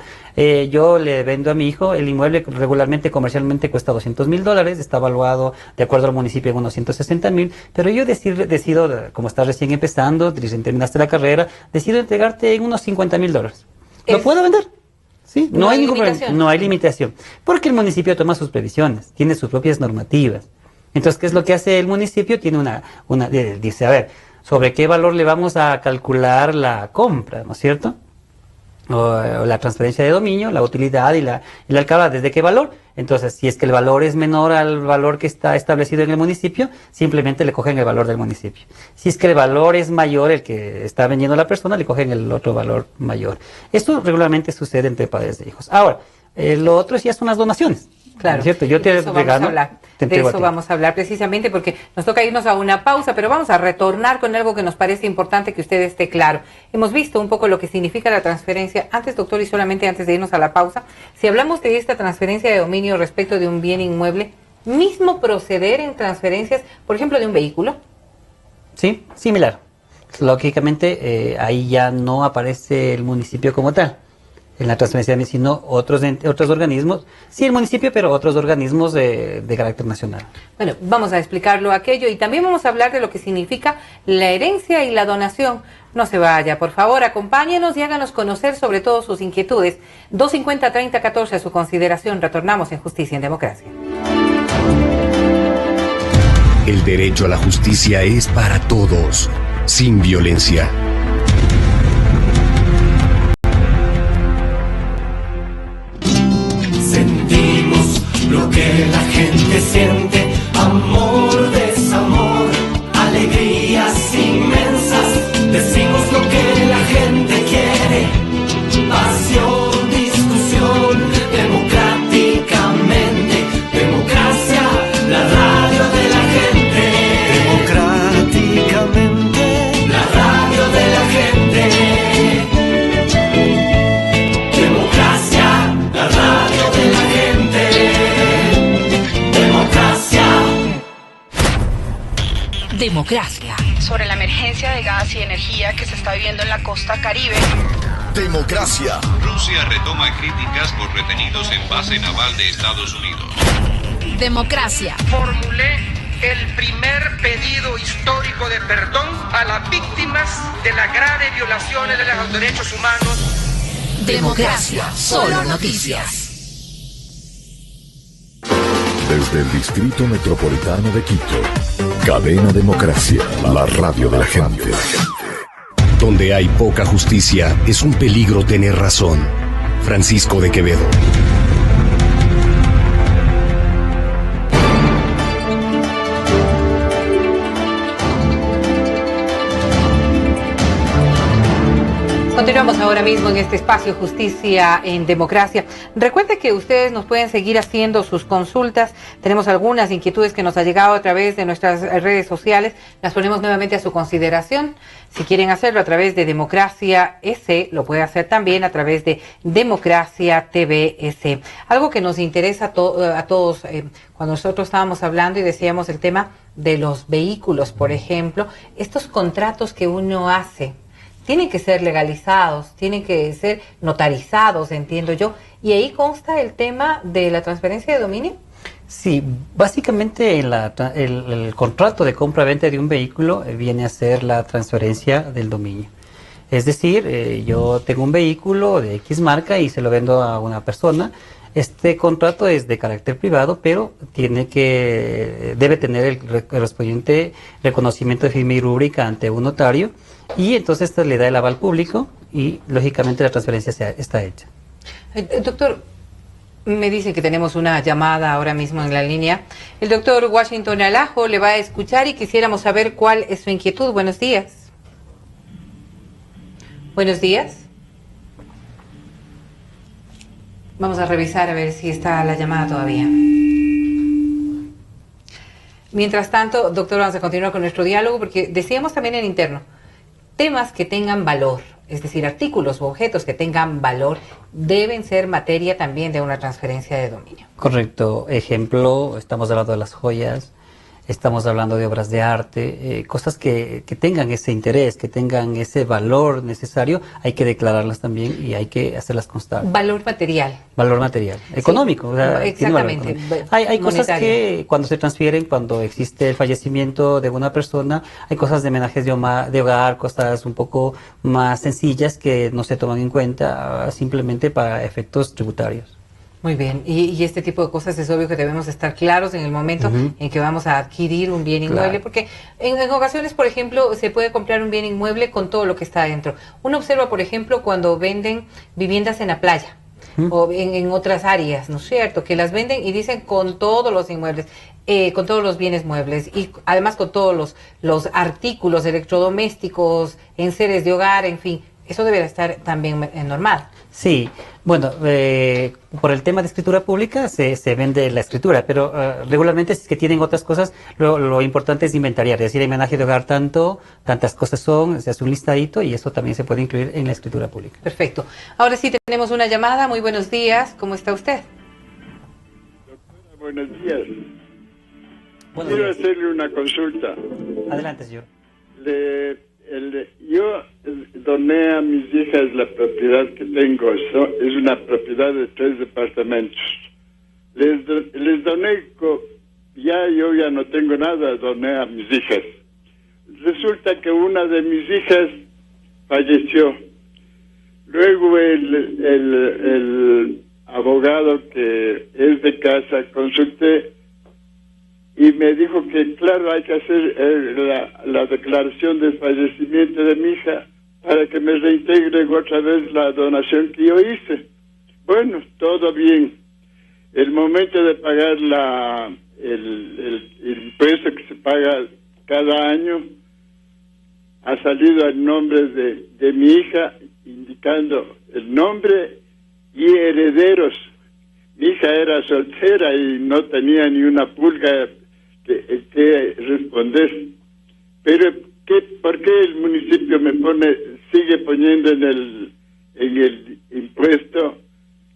yo le vendo a mi hijo el inmueble regularmente, comercialmente cuesta $200,000, está evaluado de acuerdo al municipio en unos 160,000, pero yo decido, como estás recién empezando, recién terminaste la carrera, decido entregarte en unos $50,000. ¿Lo puedo vender? Sí, no hay limitación. No hay limitación, porque el municipio toma sus previsiones, tiene sus propias normativas. Entonces, ¿qué es lo que hace el municipio? Tiene dice, a ver, ¿sobre qué valor le vamos a calcular la compra, ¿no es cierto? O la transferencia de dominio, la utilidad y la alcalá, ¿desde qué valor? Entonces, si es que el valor es menor al valor que está establecido en el municipio, simplemente le cogen el valor del municipio. Si es que el valor es mayor, el que está vendiendo la persona, le cogen el otro valor mayor. Esto regularmente sucede entre padres de hijos. Ahora, lo otro ya son las donaciones. Claro, ¿cierto? Yo te regalo, de eso vamos a hablar precisamente porque nos toca irnos a una pausa, pero vamos a retornar con algo que nos parece importante que usted esté claro. Hemos visto un poco lo que significa la transferencia. Antes, doctor, y solamente antes de irnos a la pausa, si hablamos de esta transferencia de dominio respecto de un bien inmueble, ¿mismo proceder en transferencias, por ejemplo, de un vehículo? Sí, similar. Lógicamente, ahí ya no aparece el municipio como tal en la transferencia de sino otros organismos, sí el municipio, pero otros organismos de carácter nacional. Bueno, vamos a explicarlo aquello y también vamos a hablar de lo que significa la herencia y la donación. No se vaya, por favor, acompáñenos y háganos conocer sobre todo sus inquietudes. 250-3014 a su consideración. Retornamos en Justicia en Democracia. El derecho a la justicia es para todos, sin violencia. Lo que la gente siente, amor, desamor, alegrías inmensas. Decimos lo que la gente quiere, pasión, discusión, democráticamente. Democracia, la radio de la gente. Democracia. Sobre la emergencia de gas y energía que se está viviendo en la costa Caribe. Democracia. Rusia retoma críticas por retenidos en base naval de Estados Unidos. Democracia. Formulé el primer pedido histórico de perdón a las víctimas de las graves violaciones de los derechos humanos. Democracia. Solo noticias. Desde el Distrito Metropolitano de Quito, Cadena Democracia, la radio de la gente. Donde hay poca justicia, es un peligro tener razón. Francisco de Quevedo. Continuamos ahora mismo en este espacio Justicia en Democracia. Recuerde que ustedes nos pueden seguir haciendo sus consultas. Tenemos algunas inquietudes que nos ha llegado a través de nuestras redes sociales. Las ponemos nuevamente a su consideración. Si quieren hacerlo a través de Democracia S, lo puede hacer también a través de Democracia TVS. Algo que nos interesa a todos, cuando nosotros estábamos hablando y decíamos el tema de los vehículos, por ejemplo, estos contratos que uno hace, tienen que ser legalizados, tienen que ser notarizados, entiendo yo. ¿Y ahí consta el tema de la transferencia de dominio? Sí, básicamente el contrato de compra-venta de un vehículo viene a ser la transferencia del dominio. Es decir, yo tengo un vehículo de X marca y se lo vendo a una persona. Este contrato es de carácter privado, pero debe tener el correspondiente reconocimiento de firma y rúbrica ante un notario, y entonces esto le da el aval público y lógicamente la transferencia está hecha. Doctor, me dicen que tenemos una llamada ahora mismo en la línea. El doctor Washington Alajo le va a escuchar y quisiéramos saber cuál es su inquietud. Buenos días. Buenos días. Vamos a revisar a ver si está la llamada todavía. Mientras tanto, doctor, vamos a continuar con nuestro diálogo porque decíamos también en interno, temas que tengan valor, es decir, artículos o objetos que tengan valor, deben ser materia también de una transferencia de dominio. Correcto. Ejemplo, estamos hablando de las joyas, estamos hablando de obras de arte, cosas que tengan ese interés, que tengan ese valor necesario, hay que declararlas también y hay que hacerlas constar. Valor material. Valor material, económico. Sí, o sea, exactamente. Hay cosas que cuando se transfieren, cuando existe el fallecimiento de una persona, hay cosas de homenajes de hogar, cosas un poco más sencillas que no se toman en cuenta simplemente para efectos tributarios. Muy bien, y este tipo de cosas es obvio que debemos estar claros en el momento en que vamos a adquirir un bien inmueble, porque en ocasiones, por ejemplo, se puede comprar un bien inmueble con todo lo que está dentro. Uno observa, por ejemplo, cuando venden viviendas en la playa o en otras áreas, ¿no es cierto? Que las venden y dicen con todos los inmuebles, con todos los bienes muebles y además con todos los artículos electrodomésticos, enseres de hogar, en fin. Eso debería estar también normal. Sí, bueno, por el tema de escritura pública se vende la escritura, pero regularmente si es que tienen otras cosas, lo importante es inventariar, es decir, en homenaje de hogar tantas cosas son, se hace un listadito y eso también se puede incluir en la escritura pública. Perfecto. Ahora sí tenemos una llamada. Muy buenos días, ¿cómo está usted? Doctora, buenos días. Buenos Quiero días. hacerle una consulta. Adelante, señor. Yo doné a mis hijas la propiedad que tengo. Es una propiedad de 3 departamentos. Les doné, yo ya no tengo nada, doné a mis hijas. Resulta que una de mis hijas falleció. Luego el abogado que es de casa consulté y me dijo que claro hay que hacer la declaración de fallecimiento de mi hija para que me reintegren otra vez la donación que yo hice. Bueno, todo bien. El momento de pagar el impuesto que se paga cada año ha salido el nombre de mi hija indicando el nombre y herederos. Mi hija era soltera y no tenía ni una pulga que responder. Pero ¿por qué el municipio sigue poniendo en el impuesto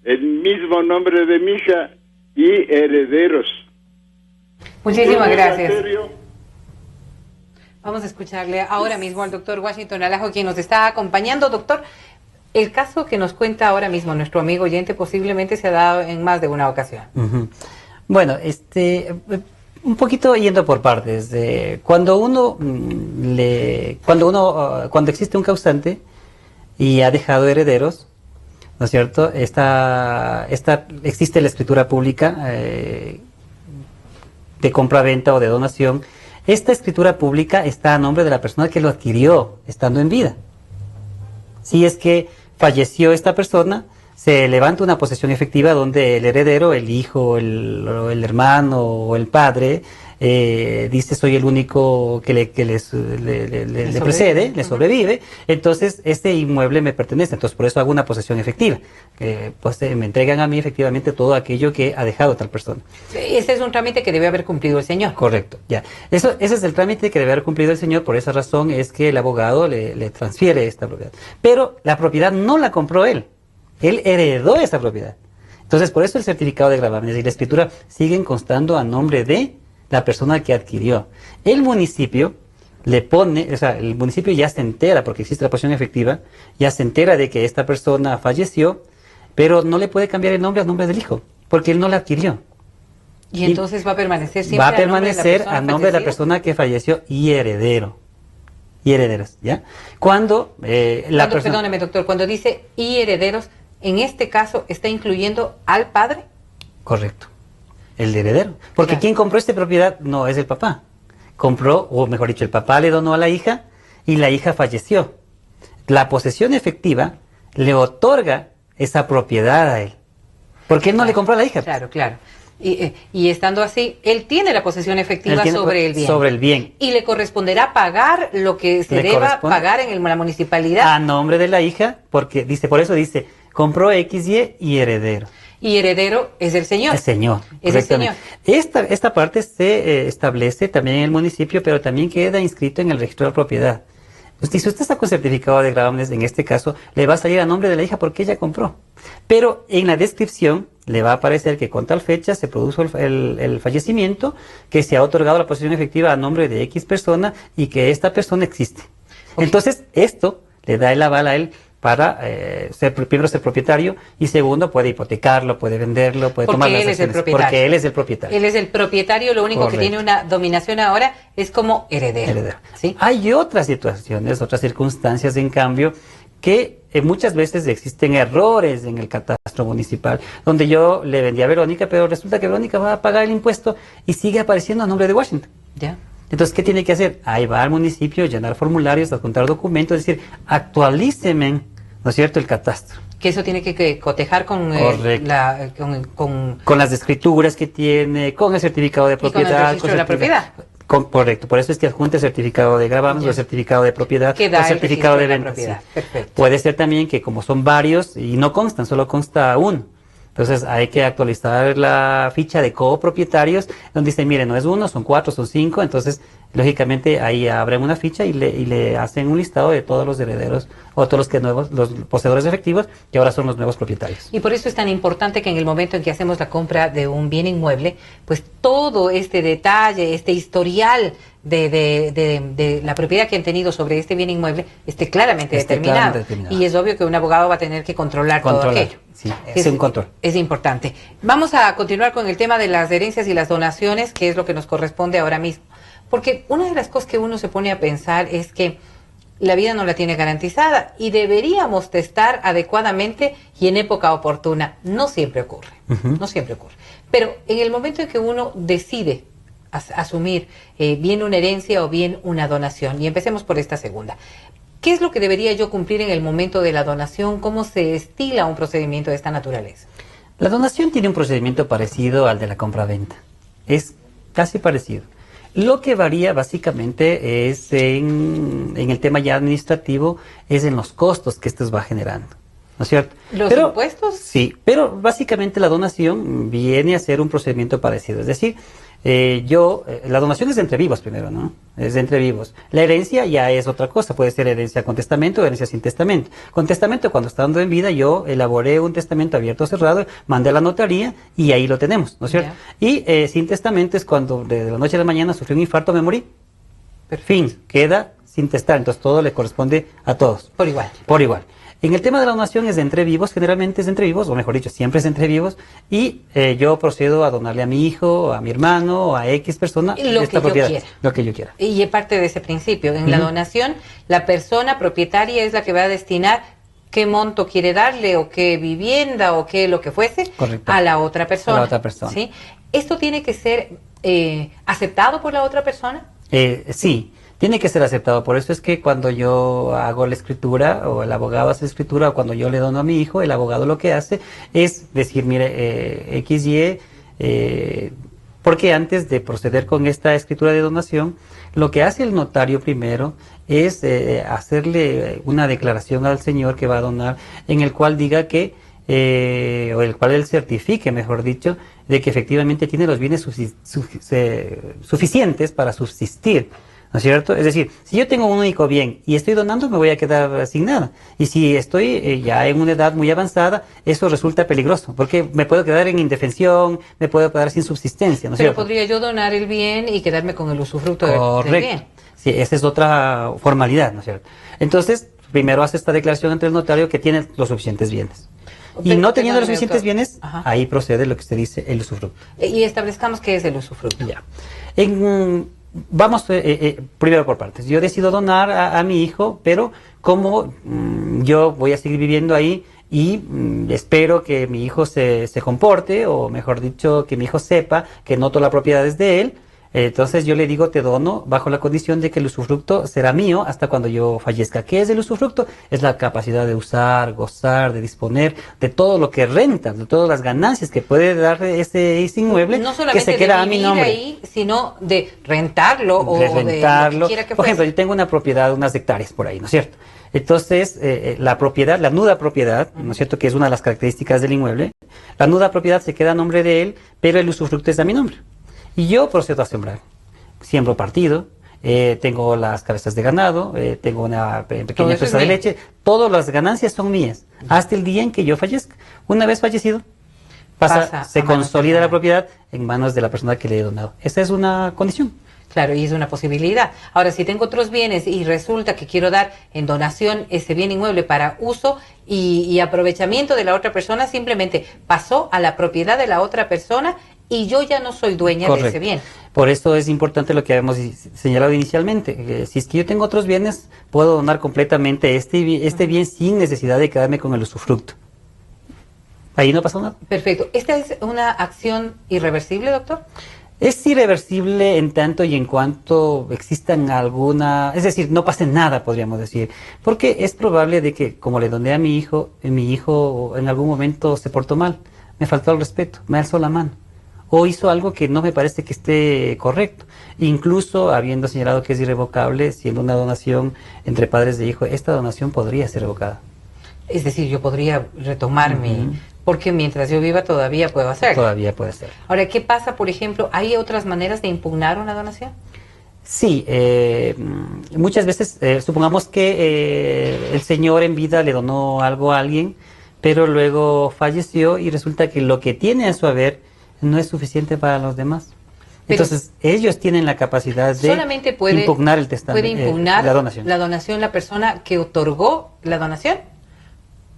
el mismo nombre de mi hija y herederos? Muchísimas gracias. Vamos a escucharle ahora mismo al doctor Washington Alajo, quien nos está acompañando. Doctor, el caso que nos cuenta ahora mismo nuestro amigo oyente posiblemente se ha dado en más de una ocasión. Bueno, un poquito yendo por partes. Cuando existe un causante y ha dejado herederos, ¿no es cierto? Existe la escritura pública de compra-venta o de donación. Esta escritura pública está a nombre de la persona que lo adquirió estando en vida. Si es que falleció esta persona, se levanta una posesión efectiva donde el heredero, el hijo, el hermano o el padre, dice soy el único que le precede, le sobrevive, entonces este inmueble me pertenece, entonces por eso hago una posesión efectiva. Pues me entregan a mí efectivamente todo aquello que ha dejado tal persona. Ese es un trámite que debe haber cumplido el señor. Correcto, ya. Ese es el trámite que debe haber cumplido el señor, por esa razón es que el abogado le transfiere esta propiedad. Pero la propiedad no la compró él heredó esa propiedad. Entonces por eso el certificado de gravámenes y la escritura siguen constando a nombre de la persona que adquirió. El municipio le pone, o sea, el municipio ya se entera, porque existe la posesión efectiva, ya se entera de que esta persona falleció, pero no le puede cambiar el nombre a nombre del hijo, porque él no la adquirió. Y entonces va a permanecer siempre a nombre de la persona que falleció y heredero. Y herederos, ¿ya? Perdóneme, doctor, cuando dice y herederos, en este caso está incluyendo al padre. Correcto. El heredero. Porque claro, quien compró esta propiedad no es el papá. Compró, o mejor dicho, el papá le donó a la hija y la hija falleció. La posesión efectiva le otorga esa propiedad a él. Porque él no le compró a la hija. Claro, claro. Y estando así, él tiene la posesión efectiva sobre el bien. Sobre el bien. Y le corresponderá pagar lo que se deba pagar en la municipalidad. A nombre de la hija, porque por eso dice, compró XY y heredero. Y heredero es el señor. El señor. Es el señor. Esta parte se establece también en el municipio, pero también queda inscrito en el registro de la propiedad. Si usted está con certificado de gravámenes, en este caso, le va a salir a nombre de la hija porque ella compró. Pero en la descripción le va a aparecer que con tal fecha se produjo el fallecimiento, que se ha otorgado la posesión efectiva a nombre de X persona y que esta persona existe. Okay. Entonces, esto le da el aval a él para primero ser propietario y segundo puede hipotecarlo, puede venderlo, puede tomar las acciones. Porque él es el propietario. Él es el propietario, lo único Correcto. Que tiene una dominación ahora es como heredero. ¿Sí? Hay otras situaciones, otras circunstancias en cambio que muchas veces existen errores en el catastro municipal, donde yo le vendí a Verónica, pero resulta que Verónica va a pagar el impuesto y sigue apareciendo a nombre de Washington. Ya. Entonces, ¿qué tiene que hacer? Ahí va al municipio, llenar formularios, adjuntar documentos, es decir, actualíceme, ¿no es cierto?, el catastro. Que eso tiene que cotejar con las escrituras que tiene, con el certificado de propiedad. Con el registro de la propiedad. Correcto, por eso es que adjunta el certificado de gravamen, o el certificado de propiedad, o el certificado de venta. Sí. Puede ser también que como son varios y no constan, solo consta uno. Entonces hay que actualizar la ficha de copropietarios, donde dice, mire, no es uno, son 4, son 5, entonces lógicamente ahí abren una ficha y le hacen un listado de todos los herederos o todos los poseedores efectivos que ahora son los nuevos propietarios. Y por eso es tan importante que en el momento en que hacemos la compra de un bien inmueble, pues todo este detalle, este historial de la propiedad que han tenido sobre este bien inmueble esté claramente determinado. Y es obvio que un abogado va a tener que controlar todo aquello. Sí, es un control. Es importante. Vamos a continuar con el tema de las herencias y las donaciones, que es lo que nos corresponde ahora mismo. Porque una de las cosas que uno se pone a pensar es que la vida no la tiene garantizada y deberíamos testar adecuadamente y en época oportuna. No siempre ocurre, no siempre ocurre. Pero en el momento en que uno decide asumir bien una herencia o bien una donación, y empecemos por esta segunda, ¿qué es lo que debería yo cumplir en el momento de la donación? ¿Cómo se estila un procedimiento de esta naturaleza? La donación tiene un procedimiento parecido al de la compra-venta. Es casi parecido. Lo que varía básicamente es en el tema ya administrativo, es en los costos que esto va generando, ¿no es cierto? ¿Los impuestos? Sí, pero básicamente la donación viene a ser un procedimiento parecido. Es decir, la donación es de entre vivos primero, ¿no? Es de entre vivos. La herencia ya es otra cosa, puede ser herencia con testamento o herencia sin testamento. Con testamento, cuando estando en vida, yo elaboré un testamento abierto o cerrado, mandé a la notaría y ahí lo tenemos, ¿no es cierto? Yeah. Y sin testamento es cuando de la noche a la mañana sufrí un infarto, me morí. Fin, queda sin testar, entonces todo le corresponde a todos. Por igual. Por igual. En el tema de la donación es de entre vivos, generalmente es de entre vivos, o mejor dicho, siempre es de entre vivos, y yo procedo a donarle a mi hijo, a mi hermano, o a X persona esta propiedad. Lo que yo quiera. Y es parte de ese principio. En la donación, la persona propietaria es la que va a destinar qué monto quiere darle, o qué vivienda, o qué lo que fuese, correcto, a la otra persona. A la otra persona. ¿Sí? ¿Esto tiene que ser aceptado por la otra persona? Sí. Tiene que ser aceptado, por eso es que cuando yo hago la escritura, o el abogado hace la escritura, o cuando yo le dono a mi hijo, el abogado lo que hace es decir, mire, XY, porque antes de proceder con esta escritura de donación, lo que hace el notario primero es hacerle una declaración al señor que va a donar, en el cual diga que, o el cual él certifique, mejor dicho, de que efectivamente tiene los bienes suficientes para subsistir. ¿No es cierto? Es decir, si yo tengo un único bien y estoy donando, me voy a quedar sin nada. Y si estoy ya en una edad muy avanzada, eso resulta peligroso, porque me puedo quedar en indefensión, me puedo quedar sin subsistencia, ¿no es cierto? Pero podría yo donar el bien y quedarme con el usufructo del bien. Sí, esa es otra formalidad, ¿no es cierto? Entonces, primero hace esta declaración ante el notario que tiene los suficientes bienes. Y no teniendo los suficientes bienes, ahí procede lo que usted dice, el usufructo. Y establezcamos qué es el usufructo. Ya. Vamos primero por partes. Yo decido donar a mi hijo, pero como yo voy a seguir viviendo ahí y espero que mi hijo se comporte, o mejor dicho, que mi hijo sepa que no toda la propiedad es de él, entonces yo le digo, te dono bajo la condición de que el usufructo será mío hasta cuando yo fallezca. ¿Qué es el usufructo? Es la capacidad de usar, gozar, de disponer de todo lo que renta, de todas las ganancias que puede dar ese inmueble, no solamente que se queda a mi nombre. Ahí, sino de rentarlo o de lo que quiera que Por ejemplo, yo tengo una propiedad, unas hectáreas por ahí, ¿no es cierto? Entonces, la propiedad, la nuda propiedad, ¿no es cierto?, que es una de las características del inmueble, la nuda propiedad se queda a nombre de él, pero el usufructo es a mi nombre. Y yo procedo a sembrar. Siembro partido, tengo las cabezas de ganado, tengo una pequeña empresa de leche. Todas las ganancias son mías, hasta el día en que yo fallezca. Una vez fallecido, se consolida la propiedad en manos de la persona que le he donado. Esa es una condición. Claro, y es una posibilidad. Ahora, si tengo otros bienes y resulta que quiero dar en donación ese bien inmueble para uso y aprovechamiento de la otra persona, simplemente pasó a la propiedad de la otra persona y yo ya no soy dueña de ese bien. Por eso es importante lo que habíamos señalado inicialmente. Si es que yo tengo otros bienes, puedo donar completamente este bien sin necesidad de quedarme con el usufructo. Ahí no pasa nada. Perfecto. ¿Esta es una acción irreversible, doctor? Es irreversible en tanto y en cuanto existan es decir, no pase nada, podríamos decir, porque es probable de que, como le doné a mi hijo en algún momento se portó mal, me faltó el respeto, me alzó la mano, o hizo algo que no me parece que esté correcto, incluso habiendo señalado que es irrevocable, siendo una donación entre padres de hijo, esta donación podría ser revocada. Es decir, yo podría retomar porque mientras yo viva todavía puedo hacerlo. Todavía puede ser. Ahora, ¿qué pasa, por ejemplo? ¿Hay otras maneras de impugnar una donación? Sí, muchas veces, supongamos que el señor en vida le donó algo a alguien, pero luego falleció y resulta que lo que tiene a su haber no es suficiente para los demás. Pero entonces, ellos tienen la capacidad de impugnar el testamento. ¿Puede impugnar la donación la persona que otorgó la donación?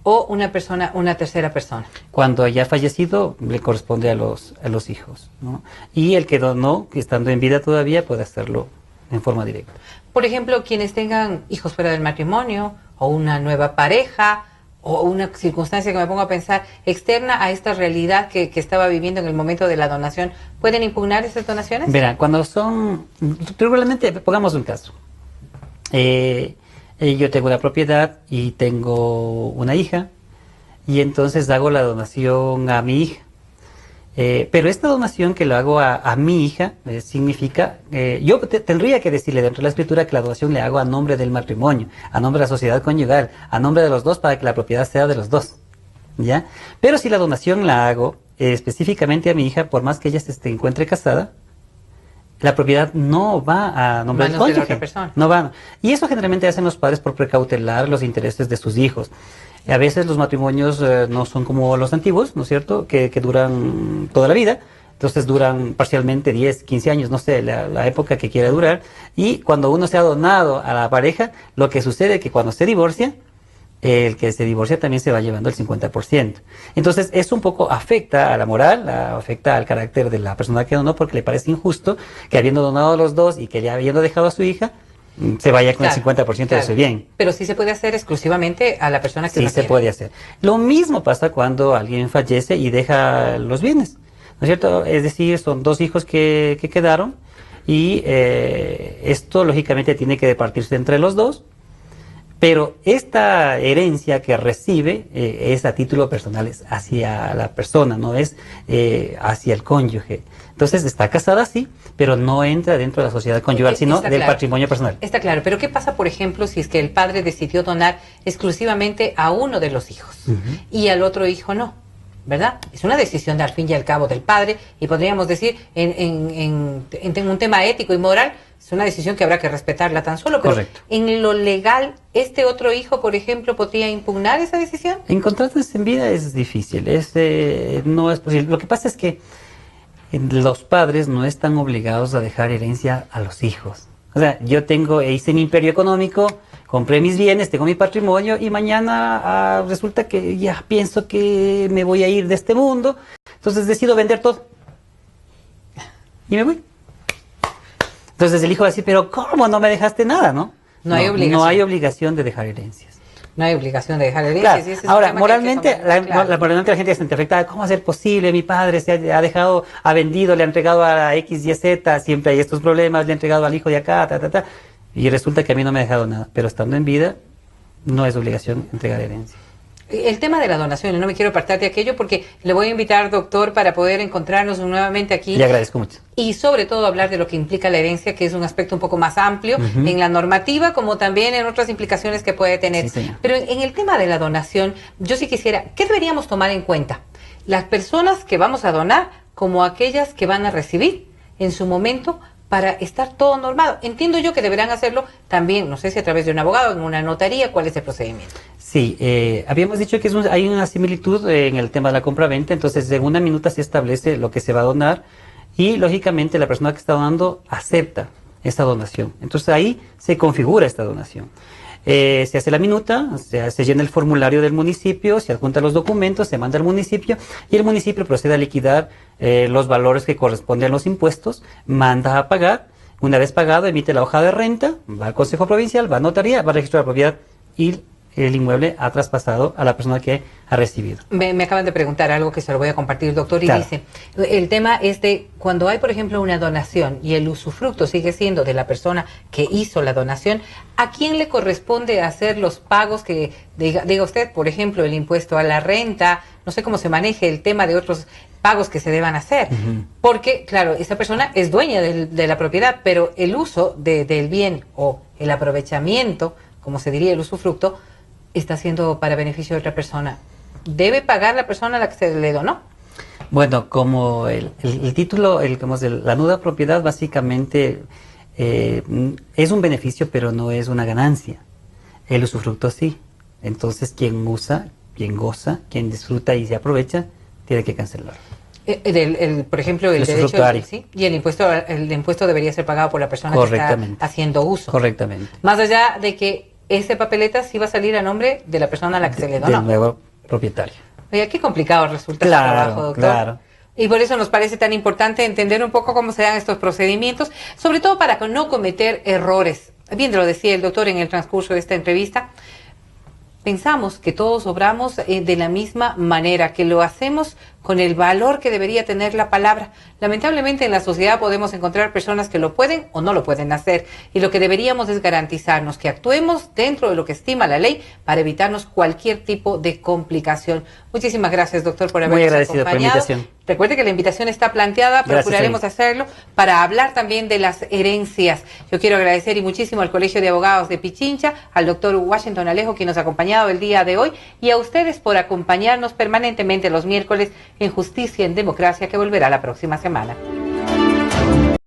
¿O una tercera persona? Cuando haya fallecido, le corresponde a los hijos, ¿no? Y el que donó, que estando en vida todavía, puede hacerlo en forma directa. Por ejemplo, quienes tengan hijos fuera del matrimonio, o una nueva pareja, o una circunstancia que me pongo a pensar externa a esta realidad que estaba viviendo en el momento de la donación, ¿pueden impugnar esas donaciones? Verá, cuando regularmente, pongamos un caso. Yo tengo una propiedad y tengo una hija, y entonces hago la donación a mi hija. Pero esta donación que lo hago a mi hija significa, yo tendría que decirle dentro de la escritura que la donación le hago a nombre del matrimonio, a nombre de la sociedad conyugal, a nombre de los dos, para que la propiedad sea de los dos, ¿ya? Pero si la donación la hago específicamente a mi hija, por más que ella se encuentre casada, la propiedad no va a nombre del cónyuge. No va. Y eso generalmente hacen los padres por precautelar los intereses de sus hijos. A veces los matrimonios no son como los antiguos, ¿no es cierto?, que duran toda la vida. entonces duran parcialmente 10, 15 años, no sé, la época que quiera durar. Y cuando uno se ha donado a la pareja, lo que sucede es que cuando se divorcia, el que se divorcia también se va llevando el 50%. Entonces, eso un poco afecta a la moral, afecta al carácter de la persona que donó, porque le parece injusto que habiendo donado a los dos y que ya habiendo dejado a su hija, se vaya con el 50% de su bien. Pero sí se puede hacer exclusivamente a la persona que sí se puede hacer. Lo mismo pasa cuando alguien fallece y deja los bienes, ¿no es cierto? Es decir, son dos hijos que quedaron y esto lógicamente tiene que departirse entre los dos. Pero esta herencia que recibe es a título personal, es hacia la persona, no es hacia el cónyuge. Entonces está casada sí, pero no entra dentro de la sociedad conyugal, sino del patrimonio personal. Está claro, pero ¿qué pasa, por ejemplo, si es que el padre decidió donar exclusivamente a uno de los hijos y al otro hijo no? ¿Verdad? Es una decisión al fin y al cabo del padre y podríamos decir en un tema ético y moral, es una decisión que habrá que respetarla tan solo, pero correcto. En lo legal, ¿este otro hijo, por ejemplo, podría impugnar esa decisión? En contratos en vida es difícil, no es posible. Lo que pasa es que los padres no están obligados a dejar herencia a los hijos. O sea, yo hice mi imperio económico, compré mis bienes, tengo mi patrimonio y mañana resulta que ya pienso que me voy a ir de este mundo, entonces decido vender todo y me voy. Entonces el hijo va a decir, pero ¿cómo no me dejaste nada, no? No hay obligación de dejar herencias. No hay obligación de dejar herencias. Claro. Ahora, moralmente, moralmente la gente se siente afectada. ¿Cómo va a ser posible? Mi padre ha vendido, le ha entregado a X, Y, Z, siempre hay estos problemas, le ha entregado al hijo de acá, y resulta que a mí no me ha dejado nada. Pero estando en vida, no es obligación entregar herencia. El tema de la donación, no me quiero apartar de aquello porque le voy a invitar, doctor, para poder encontrarnos nuevamente aquí. Le agradezco mucho. Y sobre todo hablar de lo que implica la herencia, que es un aspecto un poco más amplio en la normativa, como también en otras implicaciones que puede tener. Sí, pero en el tema de la donación, yo sí quisiera, ¿qué deberíamos tomar en cuenta? Las personas que vamos a donar como aquellas que van a recibir en su momento para estar todo normado. Entiendo yo que deberán hacerlo también, no sé si a través de un abogado, en una notaría, ¿cuál es el procedimiento? Sí, habíamos dicho que hay una similitud en el tema de la compra-venta, entonces en una minuta se establece lo que se va a donar y lógicamente la persona que está donando acepta esta donación. Entonces ahí se configura esta donación. Se hace la minuta, se llena el formulario del municipio, se adjuntan los documentos, se manda al municipio y el municipio procede a liquidar los valores que corresponden a los impuestos, manda a pagar, una vez pagado emite la hoja de renta, va al Consejo Provincial, va a notaría, va a registrar la propiedad y el inmueble ha traspasado a la persona que ha recibido. Me acaban de preguntar algo que se lo voy a compartir, doctor, y claro. Dice, el tema es de cuando hay, por ejemplo, una donación y el usufructo sigue siendo de la persona que hizo la donación, ¿a quién le corresponde hacer los pagos que, diga usted, por ejemplo, el impuesto a la renta, no sé cómo se maneje el tema de otros pagos que se deban hacer? Porque, claro, esa persona es dueña de la propiedad, pero el uso del bien o el aprovechamiento, como se diría el usufructo, está siendo para beneficio de otra persona. ¿Debe pagar la persona a la que se le donó? Bueno, como el título, la nuda propiedad básicamente es un beneficio, pero no es una ganancia. El usufructo sí. Entonces, quien usa, quien goza, quien disfruta y se aprovecha, tiene que cancelarlo. Por ejemplo, el derecho ¿sí? Y el impuesto debería ser pagado por la persona que está haciendo uso. Correctamente. Más allá de que ese papeleta sí va a salir a nombre de la persona a la que se le donó. Del nuevo propietario. Oye, qué complicado resulta el trabajo, doctor. Claro. Y por eso nos parece tan importante entender un poco cómo se dan estos procedimientos, sobre todo para no cometer errores. Bien lo decía el doctor en el transcurso de esta entrevista. Pensamos que todos obramos de la misma manera, que lo hacemos con el valor que debería tener la palabra. Lamentablemente en la sociedad podemos encontrar personas que lo pueden o no lo pueden hacer. Y lo que deberíamos es garantizarnos que actuemos dentro de lo que estima la ley para evitarnos cualquier tipo de complicación. Muchísimas gracias, doctor, por habernos acompañado. Muy agradecido por la invitación. Recuerde que la invitación está planteada, procuraremos hacerlo para hablar también de las herencias. Yo quiero agradecer y muchísimo al Colegio de Abogados de Pichincha, al doctor Washington Alejo, quien nos ha acompañado el día de hoy, y a ustedes por acompañarnos permanentemente los miércoles en Justicia en Democracia, que volverá la próxima semana.